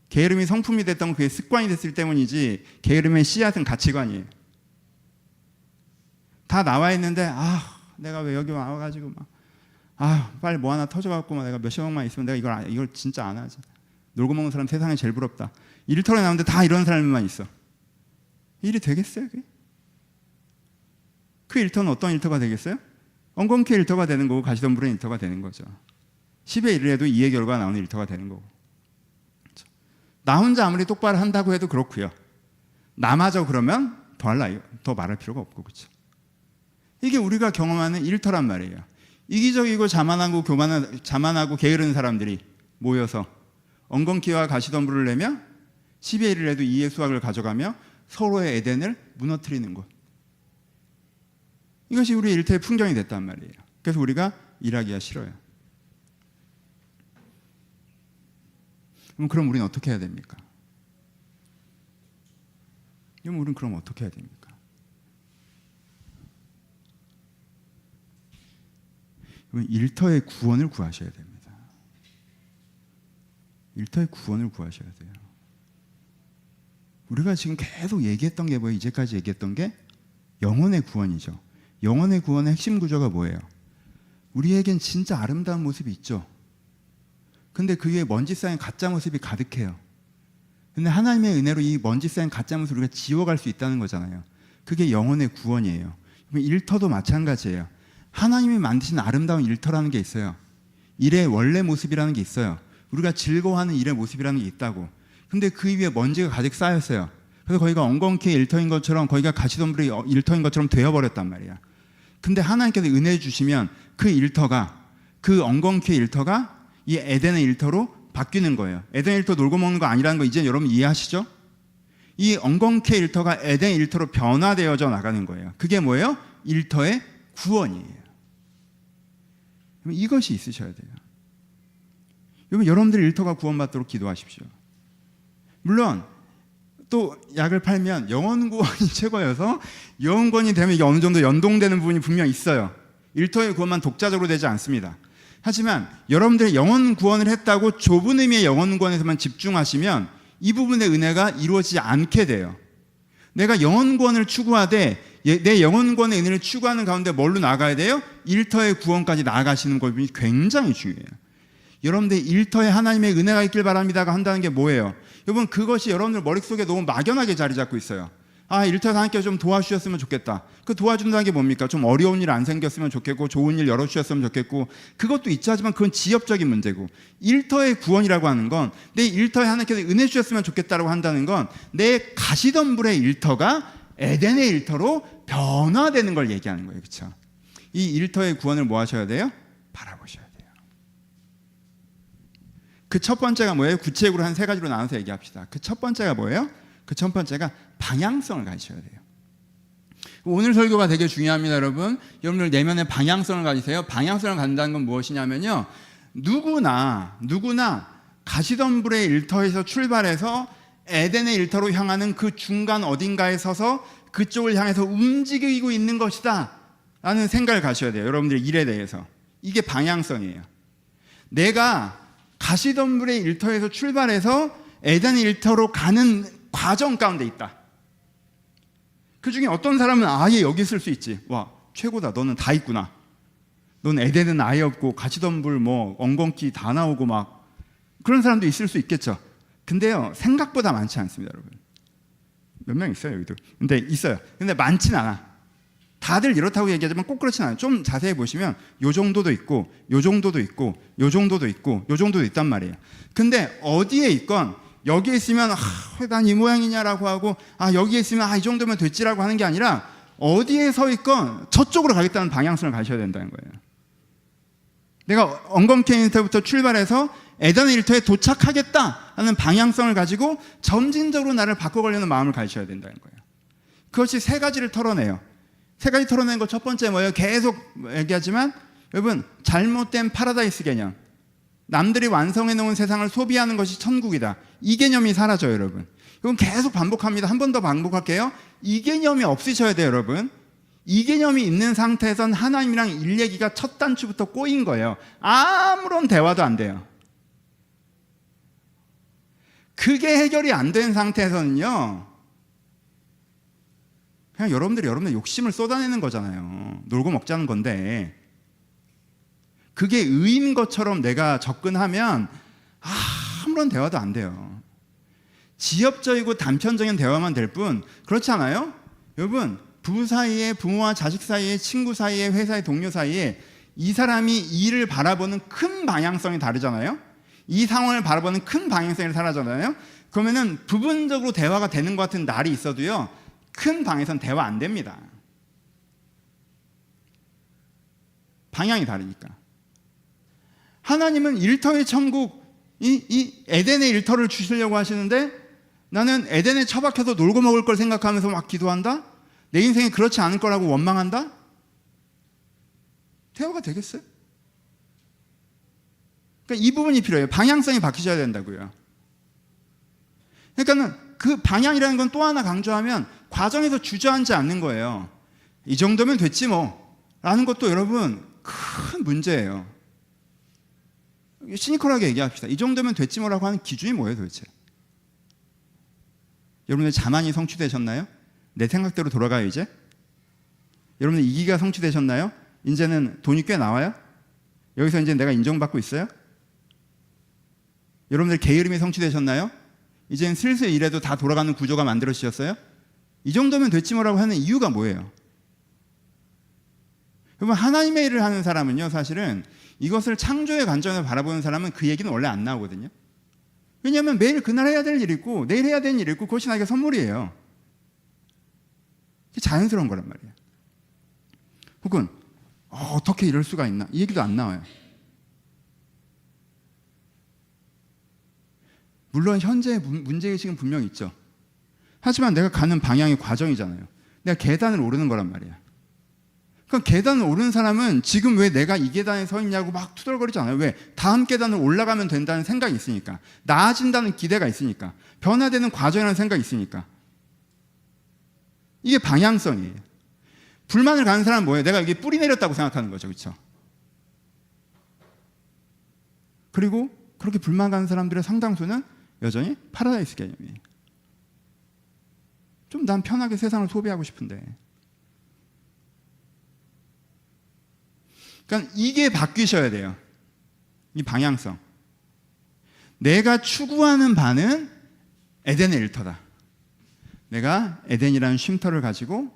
게으름이 성품이 됐던 건 그게 습관이 됐을 때문이지, 게으름의 씨앗은 가치관이에요. 다 나와 있는데 내가 왜 여기 와가지고 빨리 뭐 하나 터져갖고 내가 몇십억만 있으면 내가 이걸 진짜 안 하지. 놀고 먹는 사람 세상에 제일 부럽다. 일터에 나오는데 다 이런 사람만 있어. 일이 되겠어요? 그게? 그 일터는 어떤 일터가 되겠어요? 엉겅퀴 일터가 되는 거고 가시덤불의 일터가 되는 거죠. 10의 1을 해도 2의 결과가 나오는 일터가 되는 거고. 그렇죠? 나 혼자 아무리 똑바로 한다고 해도 그렇고요. 나마저 그러면 더 말할 필요가 없고. 그렇죠? 이게 우리가 경험하는 일터란 말이에요. 이기적이고 자만하고 게으른 사람들이 모여서 엉겅퀴와 가시덤불을 내며 10의 1을 해도 2의 수확을 가져가며 서로의 에덴을 무너뜨리는 것. 이것이 우리 일터의 풍경이 됐단 말이에요. 그래서 우리가 일하기가 싫어요. 그럼 우리는 어떻게 해야 됩니까? 우리는 그럼 어떻게 해야 됩니까? 일터의 구원을 구하셔야 됩니다. 일터의 구원을 구하셔야 돼요. 우리가 지금 계속 얘기했던 게 뭐예요? 이제까지 얘기했던 게 영혼의 구원이죠. 영혼의 구원의 핵심 구조가 뭐예요? 우리에겐 진짜 아름다운 모습이 있죠. 근데 그 위에 먼지 쌓인 가짜 모습이 가득해요. 근데 하나님의 은혜로 이 먼지 쌓인 가짜 모습을 우리가 지워갈 수 있다는 거잖아요. 그게 영혼의 구원이에요. 일터도 마찬가지예요. 하나님이 만드신 아름다운 일터라는 게 있어요. 일의 원래 모습이라는 게 있어요. 우리가 즐거워하는 일의 모습이라는 게 있다고. 근데 그 위에 먼지가 가득 쌓였어요. 그래서 거기가 엉겅퀴의 일터인 것처럼, 거기가 가시덤불의 일터인 것처럼 되어버렸단 말이야. 근데 하나님께서 은혜 주시면 그 일터가, 그 엉겅퀴의 일터가 이 에덴의 일터로 바뀌는 거예요. 에덴의 일터 놀고 먹는 거 아니라는 거 이제 여러분 이해하시죠? 이 엉겅퀴의 일터가 에덴의 일터로 변화되어져 나가는 거예요. 그게 뭐예요? 일터의 구원이에요. 이것이 있으셔야 돼요. 여러분들 일터가 구원받도록 기도하십시오. 물론 또 약을 팔면 영혼 구원이 최고여서 영혼 구원이 되면 이게 어느 정도 연동되는 부분이 분명 있어요. 일터의 구원만 독자적으로 되지 않습니다. 하지만 여러분들이 영혼 구원을 했다고 좁은 의미의 영혼 구원에서만 집중하시면 이 부분의 은혜가 이루어지지 않게 돼요. 내가 영혼 구원을 추구하되 내 영혼 구원의 은혜를 추구하는 가운데 뭘로 나가야 돼요? 일터의 구원까지 나아가시는 것이 굉장히 중요해요. 여러분들 일터에 하나님의 은혜가 있길 바랍니다가 한다는 게 뭐예요? 여러분 그것이 여러분들 머릿속에 너무 막연하게 자리 잡고 있어요. 일터에서 하나님께서 좀 도와주셨으면 좋겠다. 그 도와준다는 게 뭡니까? 좀 어려운 일 안 생겼으면 좋겠고 좋은 일 열어주셨으면 좋겠고 그것도 있죠. 하지만 그건 지엽적인 문제고 일터의 구원이라고 하는 건 내 일터에 하나님께서 은혜 주셨으면 좋겠다라고 한다는 건 내 가시덤불의 일터가 에덴의 일터로 변화되는 걸 얘기하는 거예요. 그렇죠? 이 일터의 구원을 뭐 하셔야 돼요? 바라보셔야 돼요. 그 첫 번째가 뭐예요? 구체적으로 한 세 가지로 나눠서 얘기합시다. 그 첫 번째가 뭐예요? 그 첫 번째가 방향성을 가지셔야 돼요. 오늘 설교가 되게 중요합니다, 여러분. 여러분들 내면의 방향성을 가지세요. 방향성을 갖는다는 건 무엇이냐면요. 누구나 가시덤불의 일터에서 출발해서 에덴의 일터로 향하는 그 중간 어딘가에 서서 그쪽을 향해서 움직이고 있는 것이다 라는 생각을 가셔야 돼요. 여러분들의 일에 대해서. 이게 방향성이에요. 내가 가시덤불의 일터에서 출발해서 에덴의 일터로 가는 과정 가운데 있다. 그 중에 어떤 사람은 아예 여기 있을 수 있지. 와, 최고다. 너는 다 있구나. 넌 에덴은 아예 없고 가시덤불 엉겅퀴 다 나오고 막 그런 사람도 있을 수 있겠죠. 근데요, 생각보다 많지 않습니다, 여러분. 몇 명 있어요, 여기도. 근데 있어요. 근데 많진 않아. 다들 이렇다고 얘기하지만 꼭 그렇진 않아요. 좀 자세히 보시면 요 정도도 있고 요 정도도 있고 요 정도도 있고 요 정도도 있단 말이에요. 근데 어디에 있건 여기에 있으면 왜 난 이 모양이냐라고 하고 여기에 있으면 이 정도면 됐지라고 하는 게 아니라 어디에 서 있건 저쪽으로 가겠다는 방향성을 가셔야 된다는 거예요. 내가 엉겅퀴 일터부터 출발해서 에덴의 일터에 도착하겠다 하는 방향성을 가지고 점진적으로 나를 바꿔가려는 마음을 가지셔야 된다는 거예요. 그것이 세 가지를 털어내요. 세 가지 털어내는 것 첫 번째 뭐예요? 계속 얘기하지만 여러분 잘못된 파라다이스 개념. 남들이 완성해 놓은 세상을 소비하는 것이 천국이다. 이 개념이 사라져요, 여러분. 이건 계속 반복합니다. 한 번 더 반복할게요. 이 개념이 없으셔야 돼요, 여러분. 이 개념이 있는 상태에선 하나님이랑 일 얘기가 첫 단추부터 꼬인 거예요. 아무런 대화도 안 돼요. 그게 해결이 안 된 상태에서는요, 그냥 여러분들의 욕심을 쏟아내는 거잖아요. 놀고 먹자는 건데, 그게 의인 것처럼 내가 접근하면 아무런 대화도 안 돼요. 지엽적이고 단편적인 대화만 될 뿐, 그렇지 않아요? 여러분, 부부 사이에, 부모와 자식 사이에, 친구 사이에, 회사의 동료 사이에 이 사람이 일을 바라보는 큰 방향성이 다르잖아요. 이 상황을 바라보는 큰 방향성이 다르잖아요. 그러면은 부분적으로 대화가 되는 것 같은 날이 있어도요, 큰 방에선 대화 안 됩니다. 방향이 다르니까. 하나님은 일터의 천국, 이 에덴의 일터를 주시려고 하시는데, 나는 에덴에 처박혀서 놀고 먹을 걸 생각하면서 막 기도한다? 내 인생이 그렇지 않을 거라고 원망한다? 대화가 되겠어요? 그러니까 이 부분이 필요해요. 방향성이 바뀌셔야 된다고요. 그러니까는 그 방향이라는 건 또 하나 강조하면 과정에서 주저앉지 않는 거예요. 이 정도면 됐지 뭐 라는 것도 여러분 큰 문제예요. 시니컬하게 얘기합시다. 이 정도면 됐지 뭐라고 하는 기준이 뭐예요 도대체? 여러분의 자만이 성취되셨나요? 내 생각대로 돌아가요 이제? 여러분의 이기가 성취되셨나요? 이제는 돈이 꽤 나와요? 여기서 이제 내가 인정받고 있어요? 여러분들 게으름이 성취되셨나요? 이제는 슬슬 일해도 다 돌아가는 구조가 만들어지셨어요? 이 정도면 됐지 뭐라고 하는 이유가 뭐예요? 여러분, 하나님의 일을 하는 사람은요, 사실은 이것을 창조의 관점에서 바라보는 사람은 그 얘기는 원래 안 나오거든요. 왜냐하면 매일 그날 해야 될 일이 있고 내일 해야 되는 일이 있고 그것이 나에게 선물이에요. 자연스러운 거란 말이에요. 혹은 어떻게 이럴 수가 있나, 이 얘기도 안 나와요. 물론 현재의 문제의식은 분명히 있죠. 하지만 내가 가는 방향이 과정이잖아요. 내가 계단을 오르는 거란 말이야. 그러니까 계단을 오르는 사람은 지금 왜 내가 이 계단에 서 있냐고 막 투덜거리지 않아요. 왜? 다음 계단을 올라가면 된다는 생각이 있으니까, 나아진다는 기대가 있으니까, 변화되는 과정이라는 생각이 있으니까. 이게 방향성이에요. 불만을 가는 사람은 뭐예요? 내가 여기 뿌리 내렸다고 생각하는 거죠. 그렇죠? 그리고 그렇게 불만 가는 사람들의 상당수는 여전히 파라다이스 개념이에요. 좀 난 편하게 세상을 소비하고 싶은데. 그러니까 이게 바뀌셔야 돼요. 이 방향성. 내가 추구하는 바는 에덴의 일터다. 내가 에덴이라는 쉼터를 가지고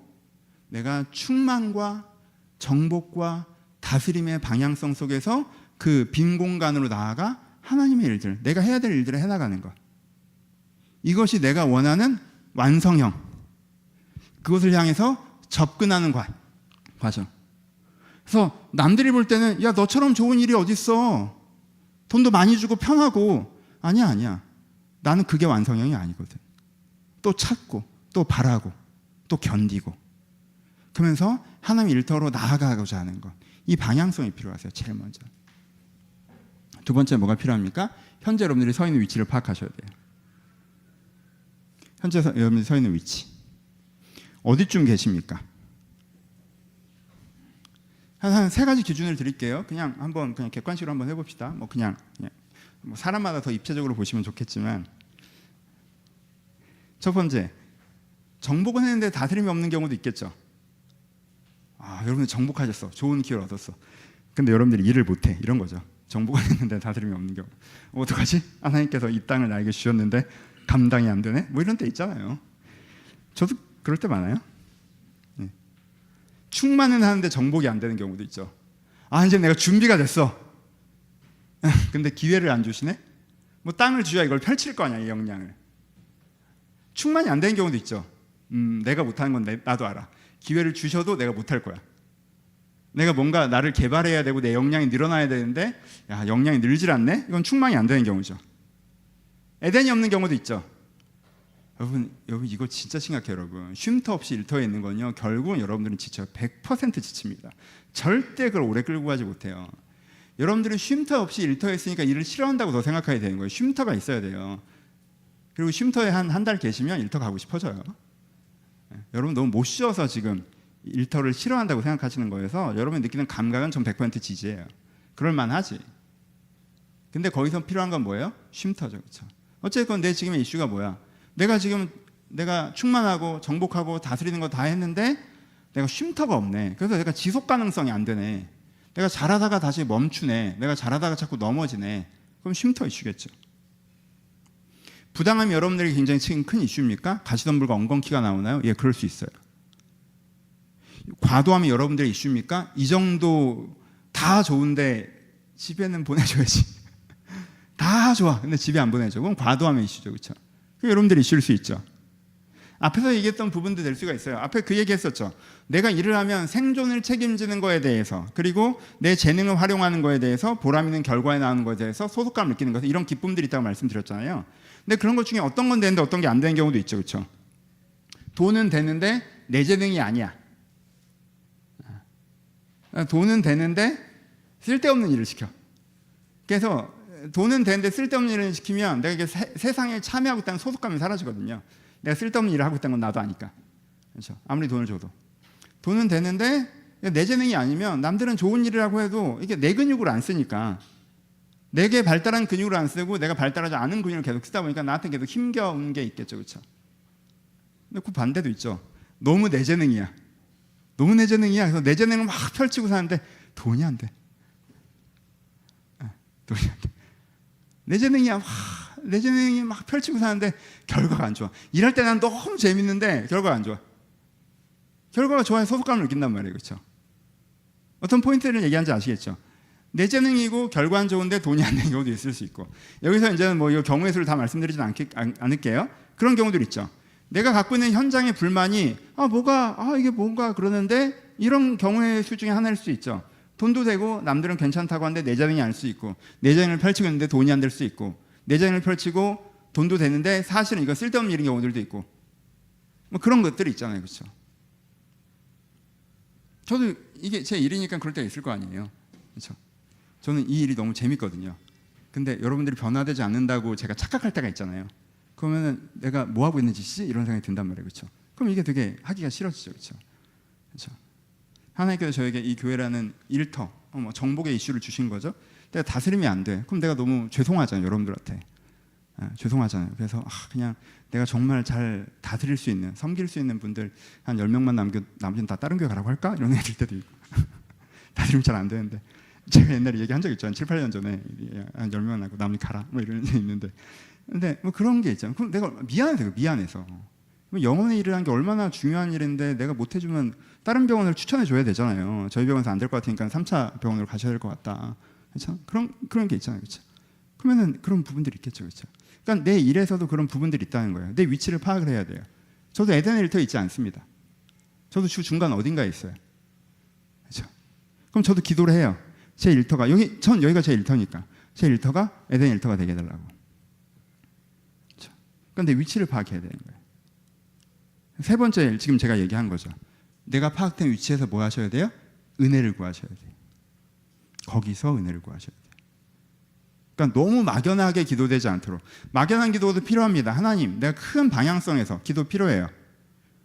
내가 충만과 정복과 다스림의 방향성 속에서 그 빈 공간으로 나아가 하나님의 일들, 내가 해야 될 일들을 해나가는 것. 이것이 내가 원하는 완성형. 그것을 향해서 접근하는 과정. 그래서 남들이 볼 때는 야, 너처럼 좋은 일이 어딨어. 돈도 많이 주고 편하고. 아니야. 나는 그게 완성형이 아니거든. 또 찾고 또 바라고 또 견디고 그러면서 하나님 일터로 나아가고자 하는 것. 이 방향성이 필요하세요. 제일 먼저. 두 번째 뭐가 필요합니까? 현재 여러분들이 서 있는 위치를 파악하셔야 돼요. 현재 여러분들이 서 있는 위치. 어디쯤 계십니까? 한 세 가지 기준을 드릴게요. 그냥 객관식으로 한번 해봅시다. 뭐 그냥 뭐 사람마다 더 입체적으로 보시면 좋겠지만, 첫 번째, 정복은 했는데 다스림이 없는 경우도 있겠죠. 여러분들 정복하셨어. 좋은 기회를 얻었어. 근데 여러분들이 일을 못해. 이런 거죠. 정복은 했는데 다스림이 없는 경우. 어떡하지? 하나님께서 이 땅을 나에게 주셨는데 감당이 안 되네? 뭐 이런 때 있잖아요. 저도 그럴 때 많아요. 네. 충만은 하는데 정복이 안 되는 경우도 있죠. 이제 내가 준비가 됐어. 근데 기회를 안 주시네? 뭐 땅을 주야 이걸 펼칠 거 아니야, 이 역량을. 충만이 안 되는 경우도 있죠. 내가 못하는 건 나도 알아. 기회를 주셔도 내가 못할 거야. 내가 뭔가 나를 개발해야 되고 내 역량이 늘어나야 되는데 역량이 늘질 않네? 이건 충만이 안 되는 경우죠. 에덴이 없는 경우도 있죠. 여러분 이거 진짜 심각해요. 여러분, 쉼터 없이 일터에 있는 건요, 결국은 여러분들은 지쳐요. 100% 지칩니다. 절대 그걸 오래 끌고 가지 못해요. 여러분들은 쉼터 없이 일터에 있으니까 일을 싫어한다고 더 생각해야 되는 거예요. 쉼터가 있어야 돼요. 그리고 쉼터에 한 달 계시면 일터 가고 싶어져요. 여러분 너무 못 쉬어서 지금 일터를 싫어한다고 생각하시는 거여서 여러분이 느끼는 감각은 전 100% 지지해요. 그럴만하지. 근데 거기서 필요한 건 뭐예요? 쉼터죠. 그렇죠? 어쨌건 내 지금의 이슈가 뭐야? 내가 충만하고 정복하고 다스리는 거 다 했는데 내가 쉼터가 없네. 그래서 내가 지속 가능성이 안 되네. 내가 잘하다가 다시 멈추네. 내가 잘하다가 자꾸 넘어지네. 그럼 쉼터 이슈겠죠. 부당함이 여러분들에게 굉장히 큰 이슈입니까? 가시덤불과 엉겅퀴가 나오나요? 예, 그럴 수 있어요. 과도함이 여러분들의 이슈입니까? 이 정도 다 좋은데 집에는 보내줘야지. 다 좋아. 근데 집에 안 보내줘. 그건 과도함의 이슈죠. 그렇죠? 그게 여러분들의 이슈일 수 있죠. 앞에서 얘기했던 부분도 될 수가 있어요. 앞에 그 얘기했었죠. 내가 일을 하면 생존을 책임지는 거에 대해서, 그리고 내 재능을 활용하는 거에 대해서, 보람 있는 결과에 나오는 거에 대해서 소속감을 느끼는 것, 이런 기쁨들이 있다고 말씀드렸잖아요. 근데 그런 것 중에 어떤 건 되는데 어떤 게 안 되는 경우도 있죠. 그렇죠? 돈은 되는데 내 재능이 아니야. 돈은 되는데 쓸데없는 일을 시켜. 그래서 돈은 되는데 쓸데없는 일을 시키면 내가 이게 세상에 참여하고 있다는 소속감이 사라지거든요. 내가 쓸데없는 일을 하고 있다는 건 나도 아니까. 그렇죠? 아무리 돈을 줘도. 돈은 되는데 내 재능이 아니면 남들은 좋은 일을 하고 해도 이게 내 근육을 안 쓰니까, 내게 발달한 근육을 안 쓰고 내가 발달하지 않은 근육을 계속 쓰다 보니까 나한테 계속 힘겨운 게 있겠죠. 그렇죠? 근데 그 반대도 있죠. 너무 내 재능이야. 너무 내 재능이야. 그래서 내 재능을 막 펼치고 사는데 돈이 안 돼. 돈이 안 돼. 내 재능이야. 내 재능이 막 펼치고 사는데 결과가 안 좋아. 일할 때 난 너무 재밌는데 결과가 안 좋아. 결과가 좋아야 소속감을 느낀단 말이에요. 그렇죠? 어떤 포인트를 얘기하는지 아시겠죠? 내 재능이고 결과는 좋은데 돈이 안 되는 경우도 있을 수 있고, 여기서 이제는 뭐 이 경우의 수를 다 말씀드리진 않을게요. 그런 경우들 있죠. 내가 갖고 있는 현장의 불만이 이게 뭔가 그러는데, 이런 경우의 수 중에 하나일 수 있죠. 돈도 되고 남들은 괜찮다고 하는데 내 재능이 아닐 수 있고, 내 재능을 펼치고 있는데 돈이 안 될 수 있고, 내 재능을 펼치고 돈도 되는데 사실은 이거 쓸데없는 일인 경우들도 있고, 뭐 그런 것들이 있잖아요. 그렇죠? 저도 이게 제 일이니까 그럴 때가 있을 거 아니에요. 그렇죠? 저는 이 일이 너무 재밌거든요. 근데 여러분들이 변화되지 않는다고 제가 착각할 때가 있잖아요. 그러면 내가 뭐 하고 있는 짓이지? 이런 생각이 든단 말이에요. 그렇죠? 그럼 이게 되게 하기가 싫어지죠. 그렇죠? 그렇죠? 하나님께서 저에게 이 교회라는 일터, 정복의 이슈를 주신 거죠. 내가 다스림이 안 돼. 그럼 내가 너무 죄송하잖아요. 여러분들한테. 죄송하잖아요. 그래서 그냥 내가 정말 잘 다스릴 수 있는, 섬길 수 있는 분들 한 10명만 나머지는 다 다른 교회 가라고 할까? 이런 생각이 들 때도 있고. 다스림 잘 안 되는데. 제가 옛날에 얘기한 적 있죠. 한 7, 8년 전에 한 10명 나고 나머지 가라. 뭐 이런 게 있는데. 근데 뭐 그런 게 있잖아요. 그럼 내가 미안해서. 영혼의 일을 한 게 얼마나 중요한 일인데 내가 못 해주면 다른 병원을 추천해 줘야 되잖아요. 저희 병원에서 안 될 것 같으니까 3차 병원으로 가셔야 될 것 같다. 그렇죠? 그런 게 있잖아요. 그렇죠? 그러면은 그런 부분들이 있겠죠. 그렇죠? 그러니까 내 일에서도 그런 부분들이 있다는 거예요. 내 위치를 파악을 해야 돼요. 저도 에덴 일터에 있지 않습니다. 저도 중간 어딘가에 있어요. 그렇죠? 그럼 저도 기도를 해요. 제 일터가 여기가 제 일터니까 제 일터가 에덴 일터가 되게 해달라고. 그렇죠? 그러니까 내 위치를 파악해야 되는 거예요. 세 번째, 지금 제가 얘기한 거죠. 내가 파악된 위치에서 뭐 하셔야 돼요? 은혜를 구하셔야 돼요. 거기서 은혜를 구하셔야 돼요. 그러니까 너무 막연하게 기도되지 않도록. 막연한 기도도 필요합니다. 하나님, 내가 큰 방향성에서 기도 필요해요.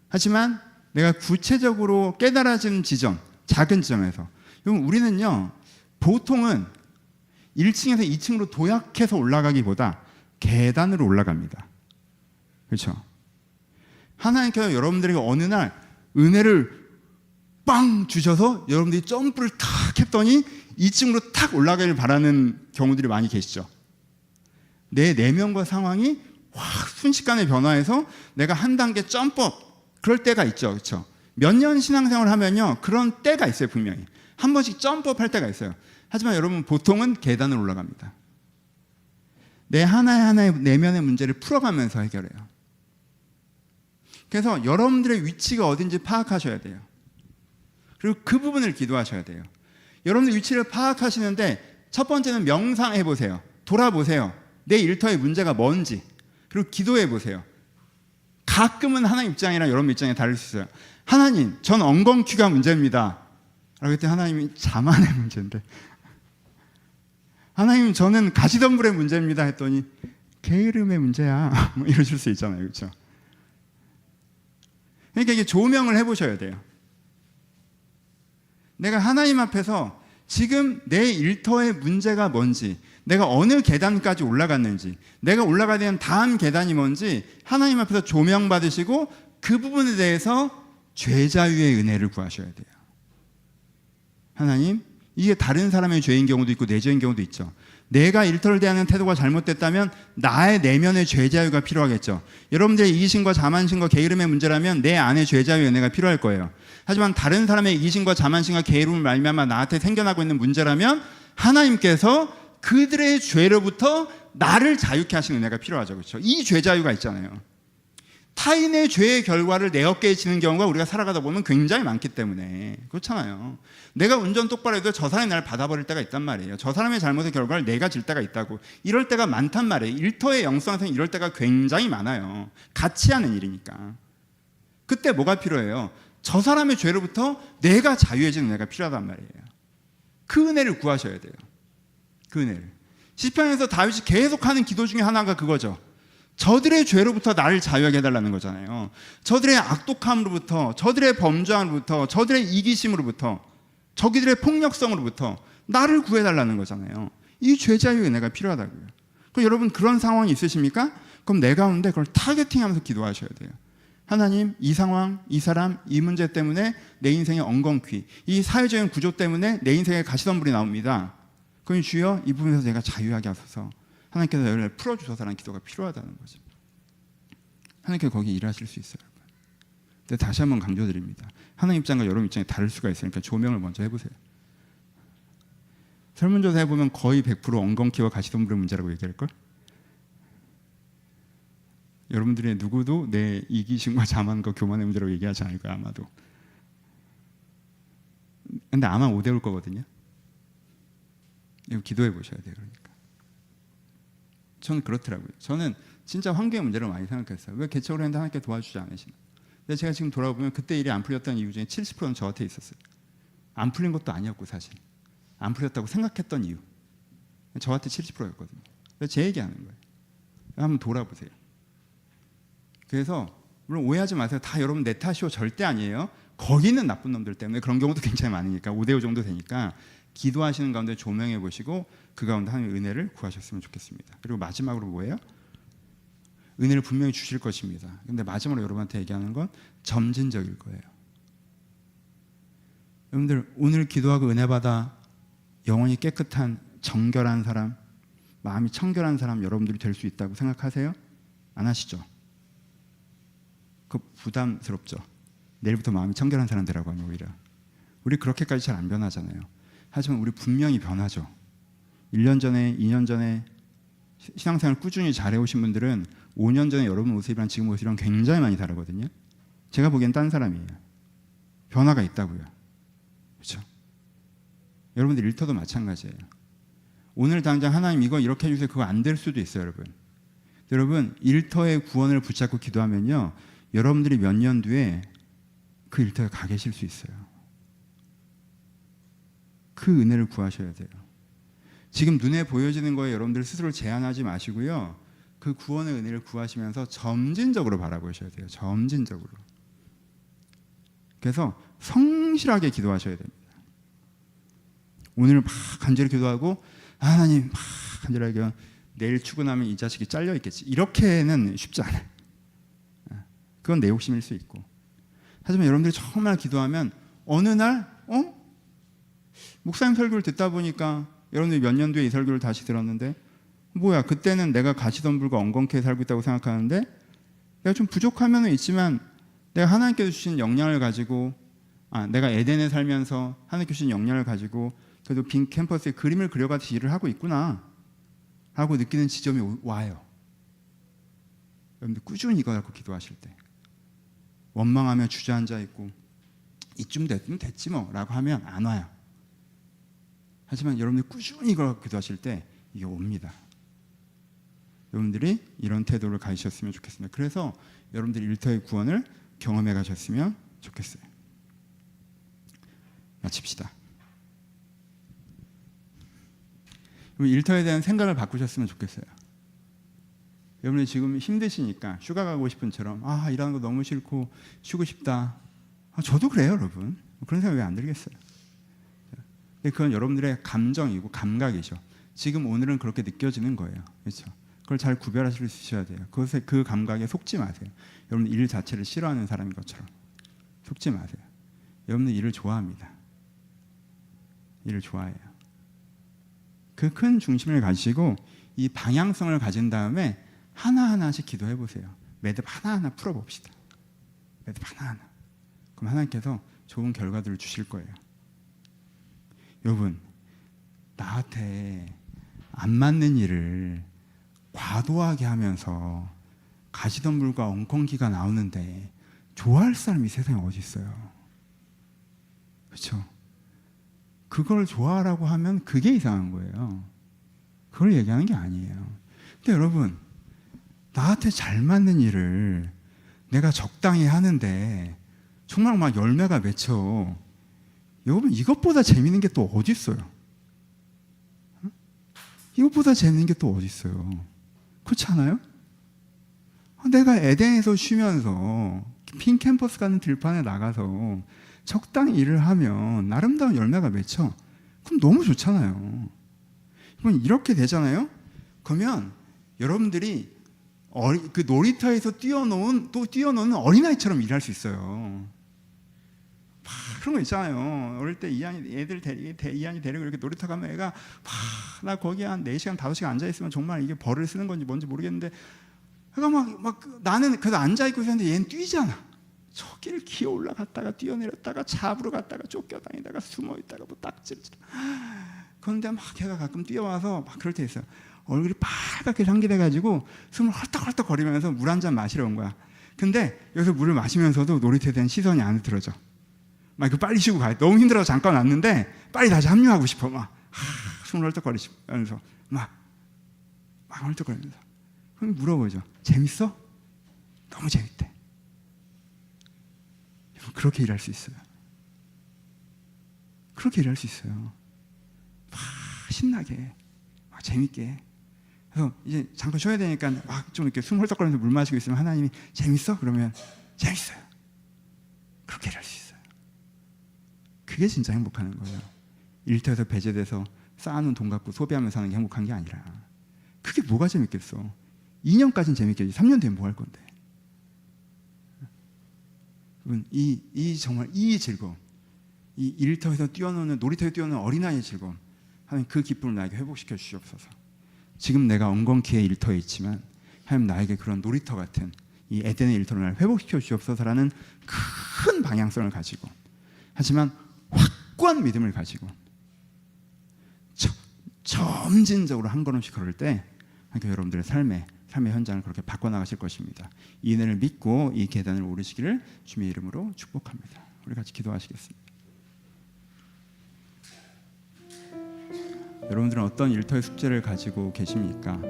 하지만 내가 구체적으로 깨달아진 지점, 작은 지점에서. 우리는요, 보통은 1층에서 2층으로 도약해서 올라가기보다 계단으로 올라갑니다. 그렇죠? 하나님께서 여러분들에게 어느 날 은혜를 빵 주셔서 여러분들이 점프를 탁 했더니 2층으로 탁 올라가길 바라는 경우들이 많이 계시죠. 내 내면과 상황이 확 순식간에 변화해서 내가 한 단계 점프업, 그럴 때가 있죠. 그렇죠? 몇 년 신앙생활을 하면요, 그런 때가 있어요. 분명히 한 번씩 점프업 할 때가 있어요. 하지만 여러분, 보통은 계단을 올라갑니다. 내 하나하나의 내면의 문제를 풀어가면서 해결해요. 그래서 여러분들의 위치가 어딘지 파악하셔야 돼요. 그리고 그 부분을 기도하셔야 돼요. 여러분들 위치를 파악하시는데 첫 번째는 명상해 보세요. 돌아보세요. 내 일터의 문제가 뭔지. 그리고 기도해 보세요. 가끔은 하나님 입장이랑 여러분 입장이 다를 수 있어요. 하나님, 전 엉겅퀴가 문제입니다. 라고 했더니 하나님이 자만의 문제인데, 하나님, 저는 가시덤불의 문제입니다. 했더니 게으름의 문제야. 뭐 이러실 수 있잖아요. 그렇죠? 그러니까 이게 조명을 해보셔야 돼요. 내가 하나님 앞에서 지금 내 일터의 문제가 뭔지, 내가 어느 계단까지 올라갔는지, 내가 올라가야 되는 다음 계단이 뭔지 하나님 앞에서 조명받으시고 그 부분에 대해서 죄자유의 은혜를 구하셔야 돼요. 하나님, 이게 다른 사람의 죄인 경우도 있고 내 죄인 경우도 있죠. 내가 일터를 대하는 태도가 잘못됐다면 나의 내면의 죄자유가 필요하겠죠. 여러분들의 이기심과 자만심과 게으름의 문제라면 내 안에 죄자유의 은혜가 필요할 거예요. 하지만 다른 사람의 이기심과 자만심과 게으름을 말미암아 나한테 생겨나고 있는 문제라면 하나님께서 그들의 죄로부터 나를 자유케 하시는 은혜가 필요하죠. 그렇죠? 이 죄자유가 있잖아요. 타인의 죄의 결과를 내 어깨에 지는 경우가 우리가 살아가다 보면 굉장히 많기 때문에 그렇잖아요. 내가 운전 똑바로 해도 저 사람이 나를 받아버릴 때가 있단 말이에요. 저 사람의 잘못의 결과를 내가 질 때가 있다고. 이럴 때가 많단 말이에요. 일터의 영성에서 이럴 때가 굉장히 많아요. 같이 하는 일이니까. 그때 뭐가 필요해요? 저 사람의 죄로부터 내가 자유해지는 은혜가 필요하단 말이에요. 그 은혜를 구하셔야 돼요. 그 은혜를. 시편에서 다윗이 계속하는 기도 중에 하나가 그거죠. 저들의 죄로부터 나를 자유하게 해달라는 거잖아요. 저들의 악독함으로부터, 저들의 범죄함으로부터, 저들의 이기심으로부터, 저기들의 폭력성으로부터 나를 구해달라는 거잖아요. 이 죄자유의 은혜가 필요하다고요. 그럼 여러분 그런 상황이 있으십니까? 그럼 내 가운데 그걸 타겟팅하면서 기도하셔야 돼요. 하나님, 이 상황, 이 사람, 이 문제 때문에 내 인생의 엉겅퀴, 이 사회적인 구조 때문에 내 인생의 가시덤불이 나옵니다. 그럼 주여, 이 부분에서 내가 자유하게 하소서. 하나님께서 열을 풀어주셔서라는 기도가 필요하다는 거죠. 하나님께서 거기 일하실 수 있어요. 근데 다시 한번 강조드립니다. 하나님 입장과 여러분 입장이 다를 수가 있으니까 조명을 먼저 해보세요. 설문조사 해보면 거의 100% 엉겅퀴와 가시덤불의 문제라고 얘기할걸? 여러분들의 누구도 내 이기심과 자만과 교만의 문제라고 얘기하지 않을 거야, 아마도. 근데 아마 5대 올 거거든요. 이거 기도해 보셔야 돼요. 그러니까 저는 그렇더라고요. 저는 진짜 환경의 문제를 많이 생각했어요. 왜 개척을 했는데 하나님께 도와주지 않으시나. 근데 제가 지금 돌아보면 그때 일이 안 풀렸던 이유 중에 70%는 저한테 있었어요. 안 풀린 것도 아니었고 사실 안 풀렸다고 생각했던 이유 저한테 70%였거든요. 그래서 제 얘기하는 거예요. 한번 돌아보세요. 그래서 물론 오해하지 마세요. 다 여러분 내 탓이요 절대 아니에요. 거기 있는 나쁜 놈들 때문에 그런 경우도 굉장히 많으니까 5대5 정도 되니까 기도하시는 가운데 조명해 보시고 그 가운데 하나님의 은혜를 구하셨으면 좋겠습니다. 그리고 마지막으로 뭐예요? 은혜를 분명히 주실 것입니다. 근데 마지막으로 여러분한테 얘기하는 건 점진적일 거예요. 여러분들 오늘 기도하고 은혜 받아 영혼이 깨끗한 정결한 사람, 마음이 청결한 사람 여러분들이 될 수 있다고 생각하세요? 안 하시죠? 그 부담스럽죠? 내일부터 마음이 청결한 사람 되라고 하면 오히려 우리 그렇게까지 잘 안 변하잖아요. 하지만 우리 분명히 변하죠. 1년 전에 2년 전에 신앙생활 꾸준히 잘해오신 분들은 5년 전에 여러분 모습이랑 지금 모습이랑 굉장히 많이 다르거든요. 제가 보기엔 딴 사람이에요. 변화가 있다고요. 그렇죠? 여러분들 일터도 마찬가지예요. 오늘 당장 하나님 이거 이렇게 해주세요. 그거 안 될 수도 있어요. 여러분 일터의 구원을 붙잡고 기도하면요 여러분들이 몇 년 뒤에 그 일터에 가 계실 수 있어요. 그 은혜를 구하셔야 돼요. 지금 눈에 보여지는 거에 여러분들 스스로 제한하지 마시고요. 그 구원의 은혜를 구하시면서 점진적으로 바라보셔야 돼요. 점진적으로. 그래서 성실하게 기도하셔야 됩니다. 오늘 막 간절히 기도하고 하나님 막 간절하게 내일 출근하면 이 자식이 잘려 있겠지. 이렇게는 쉽지 않아요. 그건 내 욕심일 수 있고. 하지만 여러분들이 정말 기도하면 어느 날 목사님 설교를 듣다 보니까 여러분들이 몇 년 뒤에 이 설교를 다시 들었는데 뭐야 그때는 내가 가시덤불과 엉겅퀴에 살고 있다고 생각하는데 내가 좀 부족하면 있지만 내가 하나님께서 주신 역량을 가지고 내가 에덴에 살면서 하나님께서 주신 역량을 가지고 그래도 빈 캠퍼스에 그림을 그려가듯이 일을 하고 있구나 하고 느끼는 지점이 와요. 여러분들 꾸준히 이거 갖고 기도하실 때 원망하며 주저앉아 있고 이쯤 됐으면 됐지 뭐 라고 하면 안 와요. 하지만 여러분들이 꾸준히 이걸 갖고 기도하실 때 이게 옵니다. 여러분들이 이런 태도를 가지셨으면 좋겠습니다. 그래서 여러분들이 일터의 구원을 경험해 가셨으면 좋겠어요. 마칩시다. 일터에 대한 생각을 바꾸셨으면 좋겠어요. 여러분이 지금 힘드시니까 휴가 가고 싶은처럼 일하는 거 너무 싫고 쉬고 싶다. 저도 그래요, 여러분. 그런 생각 왜 안 들겠어요? 근데 그건 여러분들의 감정이고 감각이죠. 지금 오늘은 그렇게 느껴지는 거예요. 그렇죠? 그걸 잘 구별하실 수 있어야 돼요. 그것에 그 감각에 속지 마세요. 여러분 일 자체를 싫어하는 사람인 것처럼 속지 마세요. 여러분들 일을 좋아합니다. 일을 좋아해요. 그 큰 중심을 가지고 이 방향성을 가진 다음에 하나하나씩 기도해 보세요. 매듭 하나하나 풀어봅시다. 매듭 하나하나. 그럼 하나님께서 좋은 결과들을 주실 거예요. 여러분, 나한테 안 맞는 일을 과도하게 하면서 가시덤불과 엉겅퀴가 나오는데 좋아할 사람이 세상에 어디 있어요? 그렇죠? 그걸 좋아하라고 하면 그게 이상한 거예요. 그걸 얘기하는 게 아니에요. 근데 여러분, 나한테 잘 맞는 일을 내가 적당히 하는데 정말 막 열매가 맺혀. 여러분, 이것보다 재밌는 게 또 어디 있어요? 이것보다 재밌는 게 또 어디 있어요? 그렇지 않아요? 내가 에덴에서 쉬면서 핀 캠퍼스 가는 들판에 나가서 적당히 일을 하면 나름다운 열매가 맺혀. 그럼 너무 좋잖아요. 그럼 이렇게 되잖아요. 그러면 여러분들이 그 놀이터에서 뛰어노는 어린아이처럼 일할 수 있어요. 그런 거 있잖아요. 어릴 때 애들 이한이 데리고 이렇게 놀이터 가면 애가 나 거기 한 4시간 5시간 앉아 있으면 정말 이게 벌을 쓰는 건지 뭔지 모르겠는데 애가 막 나는 그래도 앉아 있고 있었는데 얘는 뛰잖아. 저기를 기어 올라갔다가 뛰어내렸다가 잡으러 갔다가 쫓겨다니다가 숨어 있다가 뭐 딱지를. 그런데 막 걔가 가끔 뛰어와서 막 그럴 때 있어요. 얼굴이 빨갛게 상기돼가지고 숨을 헐떡헐떡 거리면서 물 한 잔 마시러 온 거야. 근데 여기서 물을 마시면서도 놀이터에 대한 시선이 안 들어져. 막 이거 빨리 쉬고 가야 돼. 너무 힘들어서 잠깐 왔는데 빨리 다시 합류하고 싶어. 막 숨을 헐떡거리면서 막 헐떡거리면서. 그럼 물어보죠. 재밌어? 너무 재밌대. 그렇게 일할 수 있어요. 그렇게 일할 수 있어요. 막 신나게, 막 재밌게. 그래서 이제 잠깐 쉬어야 되니까 막 좀 이렇게 숨 헐떡거리면서 물 마시고 있으면 하나님이 재밌어? 그러면 재밌어요. 그렇게 일할 수 있어요. 그게 진짜 행복하는 거예요. 일터에서 배제돼서 쌓아놓은 돈 갖고 소비하면서 사는 게 행복한 게 아니라. 그게 뭐가 재밌겠어? 2년까지는 재밌겠지. 3년 뒤엔 뭐 할 건데? 정말 이 즐거움, 이 일터에서 놀이터에서 뛰어노는 어린아이의 즐거움, 하나님 그 기쁨을 나에게 회복시켜 주시옵소서. 지금 내가 엉겅퀴의 일터에 있지만 하나님 나에게 그런 놀이터 같은 이 에덴의 일터를 나를 회복시켜 주시옵소서라는 큰 방향성을 가지고, 하지만 확고한 믿음을 가지고 점진적으로 한 걸음씩 걸을 때 여러분들의 삶의 현장을 그렇게 바꿔나가실 것입니다. 이 은혜를 믿고 이 계단을 오르시기를 주님의 이름으로 축복합니다. 우리 같이 기도하시겠습니다. 여러분들은 어떤 일터의 숙제를 가지고 계십니까?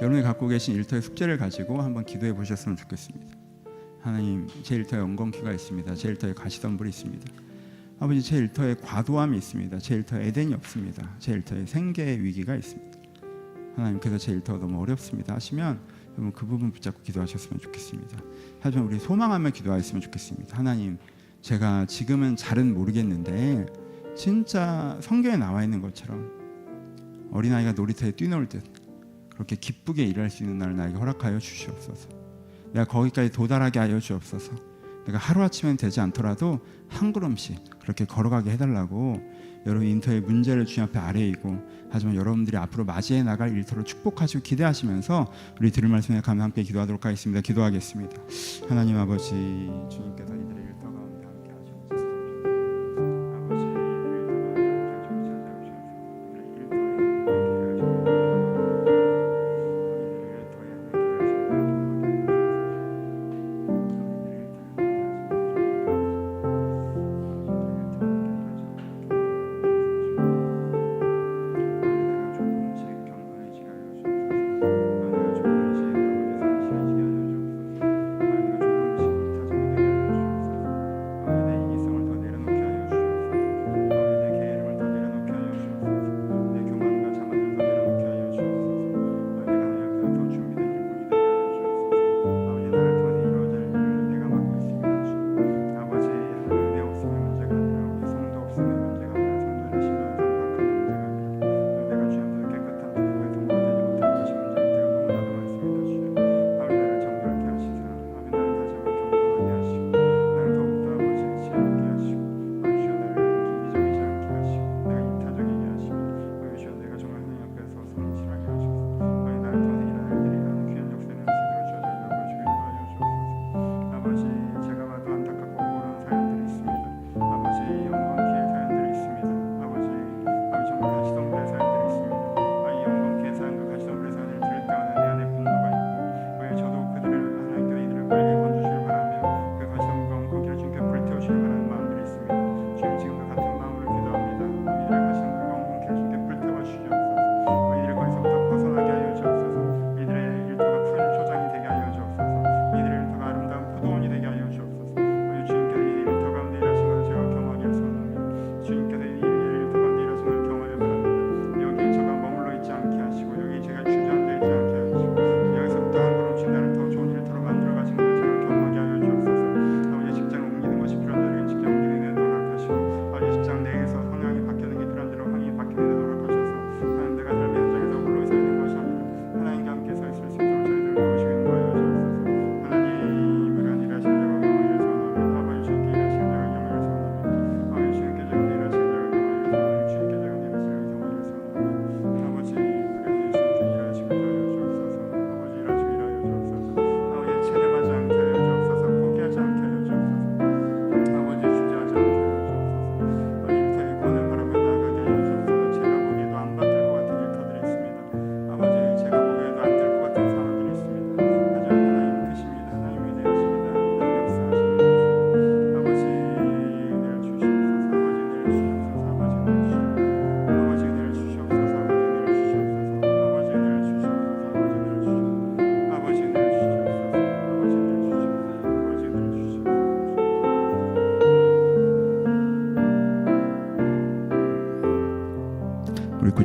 여러분이 갖고 계신 일터의 숙제를 가지고 한번 기도해 보셨으면 좋겠습니다. 하나님, 제 일터에 엉겅퀴가 있습니다. 제 일터에 가시덤불이 있습니다. 아버지, 제 일터에 과도함이 있습니다. 제 일터에 에덴이 없습니다. 제 일터에 생계의 위기가 있습니다. 하나님께서 제 일터가 너무 어렵습니다 하시면 여러분 그 부분 붙잡고 기도하셨으면 좋겠습니다. 하지만 우리 소망하며 기도하였으면 좋겠습니다. 하나님, 제가 지금은 잘은 모르겠는데 진짜 성경에 나와 있는 것처럼 어린아이가 놀이터에 뛰놀 듯 그렇게 기쁘게 일할 수 있는 날을 나에게 허락하여 주시옵소서. 내가 거기까지 도달하게 하여 주옵소서. 내가 하루아침엔 되지 않더라도 한 걸음씩 그렇게 걸어가게 해달라고 여러분 인터의 문제를 주님 앞에 아뢰이고, 하지만 여러분들이 앞으로 맞이해 나갈 일터를 축복하시고 기대하시면서 우리 들을 말씀에 가면 함께 기도하도록 하겠습니다. 기도하겠습니다. 하나님 아버지, 주님께서 이들의 일터 가운데 함께 하시옵소서. 아버지,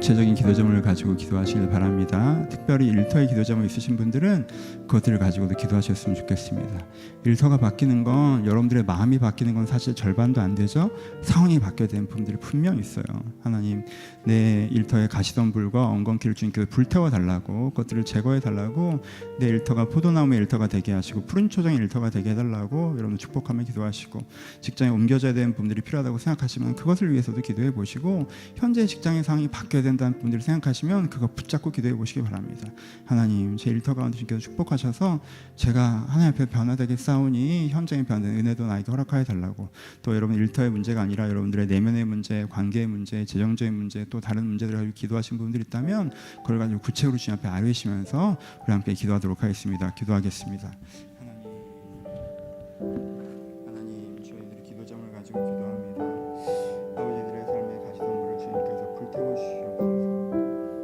구체적인 기도 제목을 가지고 기도하시길 바랍니다. 특별히 일터의 기도 제목 있으신 분들은 그것들을 가지고도 기도하셨으면 좋겠습니다. 일터가 바뀌는 건, 여러분들의 마음이 바뀌는 건 사실 절반도 안 되죠. 상황이 바뀌어야 되는 부분들이 분명 있어요. 하나님, 내 일터에 가시덤불과 엉겅퀴를 주님께서 불태워 달라고, 그것들을 제거해 달라고, 내 일터가 포도나무의 일터가 되게 하시고 푸른 초장의 일터가 되게 해달라고 여러분 축복하며 기도하시고, 직장에 옮겨져야 되는 분들이 필요하다고 생각하시면 그것을 위해서도 기도해 보시고, 현재 직장의 상황이 바뀌어야 된다는 분들을 생각하시면 그거 붙잡고 기도해 보시기 바랍니다. 하나님, 제 일터 가운데 주님께서 축복하셔서 제가 하나님 앞에 변화되게 싸우니 현장에 변화된 은혜도 나에게 허락하여 달라고, 또 여러분 일터의 문제가 아니라 여러분들의 내면의 문제, 관계의 문제, 재정적인 문제, 또 다른 문제들을 가지고 기도하신 분들이 있다면 그걸 가지고 구체적으로 주님 앞에 아뢰시면서 우리 함께 기도하도록 하겠습니다. 기도하겠습니다. 하나님, 저희들의 기도 점을 가지고 기도합니다. 아버지들의 삶의 가시덤불을 주님께서 불태워 주시옵소서.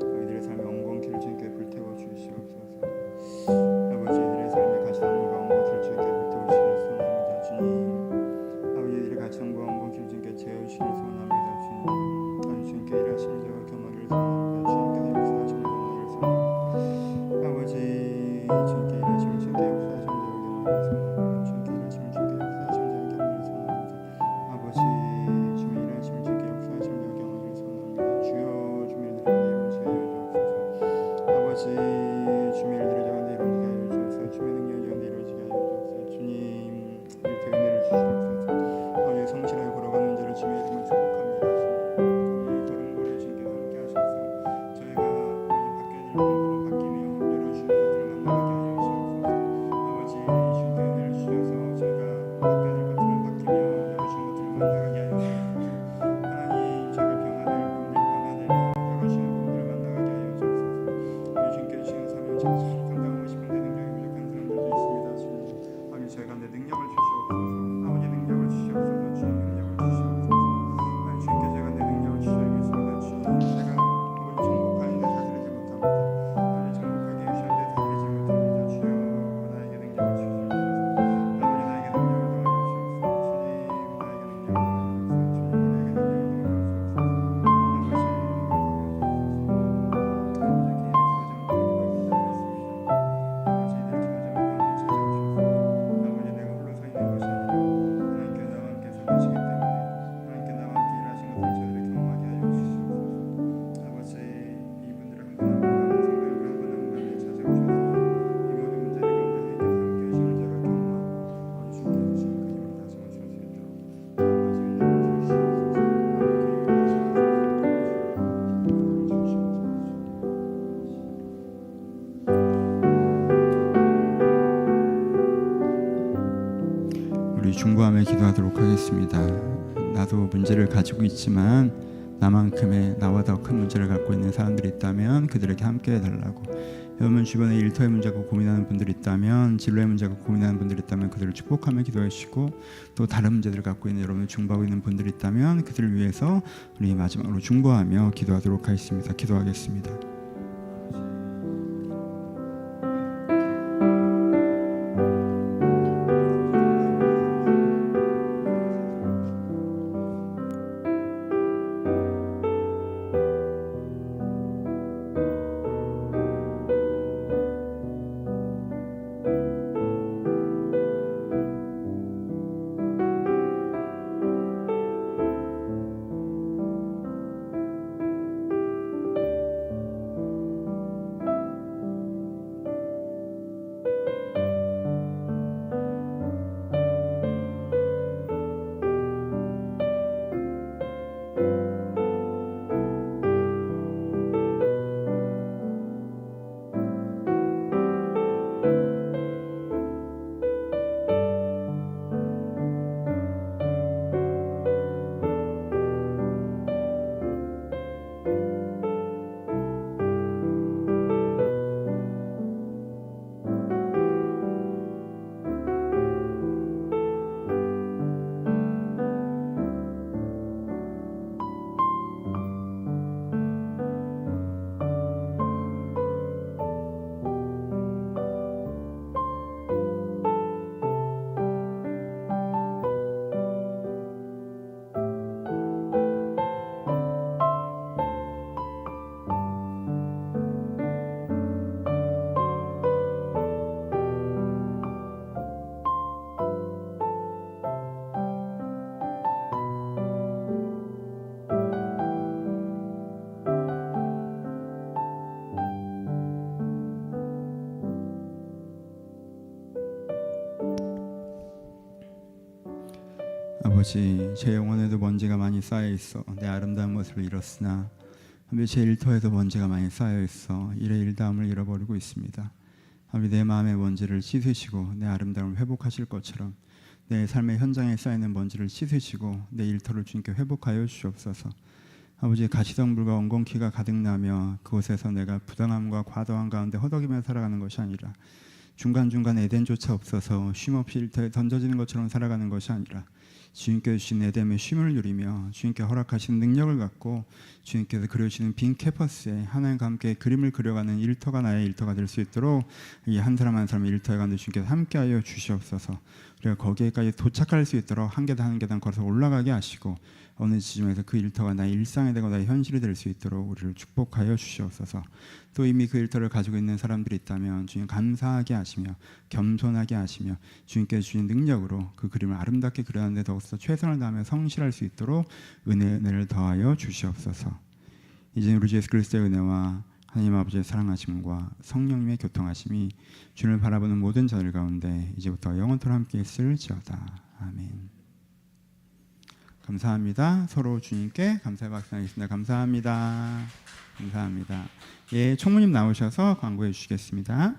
저희들의 삶의 엉겅퀴를 주님께 불태워 주시옵소서. 아버지들의 삶의 가시덤불과 엉겅퀴를 주님께 불태워 주시길 소원합니다. 주님, 아버지들의 가시덤불과 엉겅퀴를 주님께 재우시길 소원합니다. 주님, 아버지 주님께 일하시는 자가 경험하기를 소원합니다. 주님께서 역사하시는 경험하기를 소원합니다. 아버지 주님께 일하시면 주님께 역사하시는 자가 경험하기를 소원합니다. 주님께 일하시면 주님께 역사하시는 자가 경험하기를 소원합니다. 아버지 주님 일하시면 주님께 역사하시는 자가 경험하기를 소원합니다. 주여, 주님 일들을 이루어지게 하여 주옵소서. 아버지 주님 일들을 가운데 이루어지게 하여 주옵소서. 주님의 능력을 가운데 이루어지게 하여 주옵소서. 주님 일터에 은혜를 주시옵소서. 아버지 성실하게 걸어가는 자를 주님의 이름으로 축복합니다. 우리 걸음걸이 주님께서 함께 하셔서 저희가 우리 바뀌어야 될 부분들은 바뀌며 열어주신 것들을 만나게 하여 주옵소서. 아버지 주님께 은혜를 주셔서 저희가 바뀌어야 될 것들은 바뀌며 열어주신 것들을 만나게 하여 주옵소서. 하나님, 저희가 변화될 부분들 변화되며 열어주신 부분들을 만나게 하여 주옵소서. 우리 주님께 주시는 사명 감당하고 싶은데 능력이 부족한 사람들도 있습니다. 주님, 아버지 저희가 내 능력을 주시옵소서. 아버지 능력을 주시옵소서. 주님 능력을 주시옵소서. 아버지 주님께 제가 내 능력을 주셔야겠습니다. 주님, 제가 아버지 정복하는데 다스리지 못합니다. 아버지 정복하게 해주셨는데 다스리지 못합니다. 주여, 나에게 능력을 주시옵소서. 아버지 나에게 능력을 더하여 주옵소서. 주님, 나에게 능력을 더하여 주옵소서. 주님, 나에게 능력을 더하여 주옵소서. 아버지 능력을 더하여 주옵소서. 우리 중보하며 기도하도록 하겠습니다. 나도 문제를 가지고 있지만 나만큼의 나와 더 큰 문제를 갖고 있는 사람들이 있다면 그들에게 함께 해달라고, 여러분 주변에 일터의 문제가 고민하는 분들이 있다면, 진로의 문제가 고민하는 분들이 있다면 그들을 축복하며 기도해 주시고, 또 다른 문제들을 갖고 있는 여러분을 중보하고 있는 분들이 있다면 그들을 위해서 우리 마지막으로 중보하며 기도하도록 하겠습니다. 기도하겠습니다. 아버지, 제 영혼에도 먼지가 많이 쌓여 있어 내 아름다운 모습을 잃었으나 아버지, 제 일터에도 먼지가 많이 쌓여 있어 일의 일다움을 잃어버리고 있습니다. 아버지, 내 마음의 먼지를 씻으시고 내 아름다움을 회복하실 것처럼 내 삶의 현장에 쌓이는 먼지를 씻으시고 내 일터를 주님께 회복하여 주시옵소서. 아버지, 가시덤불과 엉겅퀴가 가득 나며 그곳에서 내가 부당함과 과도함 가운데 허덕이며 살아가는 것이 아니라 중간중간 에덴조차 없어서 쉼없이 일터에 던져지는 것처럼 살아가는 것이 아니라 주님께서 주신 에덴의 쉼을 누리며 주님께 허락하신 능력을 갖고 주님께서 그려주시는 빈 캐퍼스에 하나님과 함께 그림을 그려가는 일터가 나의 일터가 될 수 있도록 이 한 사람 한 사람의 일터에 가는데 주님께서 함께하여 주시옵소서. 우리가 거기에까지 도착할 수 있도록 한 계단 한 계단 걸어서 올라가게 하시고 어느 지점에서 그 일터가 나의 일상이 되고 나의 현실이 될 수 있도록 우리를 축복하여 주시옵소서. 또 이미 그 일터를 가지고 있는 사람들이 있다면 주님 감사하게 하시며 겸손하게 하시며 주님께서 주신 능력으로 그 그림을 아름답게 그려가는데 더욱더 최선을 다하며 성실할 수 있도록 은혜를 더하여 주시옵소서. 이제 우리 주 예수 그리스도의 은혜와 하나님 아버지의 사랑하심과 성령님의 교통하심이 주님을 바라보는 모든 자들 가운데 이제부터 영원토록 함께 있을지어다. 아멘. 감사합니다. 서로 주님께 감사의 박수 하겠습니다. 감사합니다. 감사합니다. 예, 총무님 나오셔서 광고해 주시겠습니다.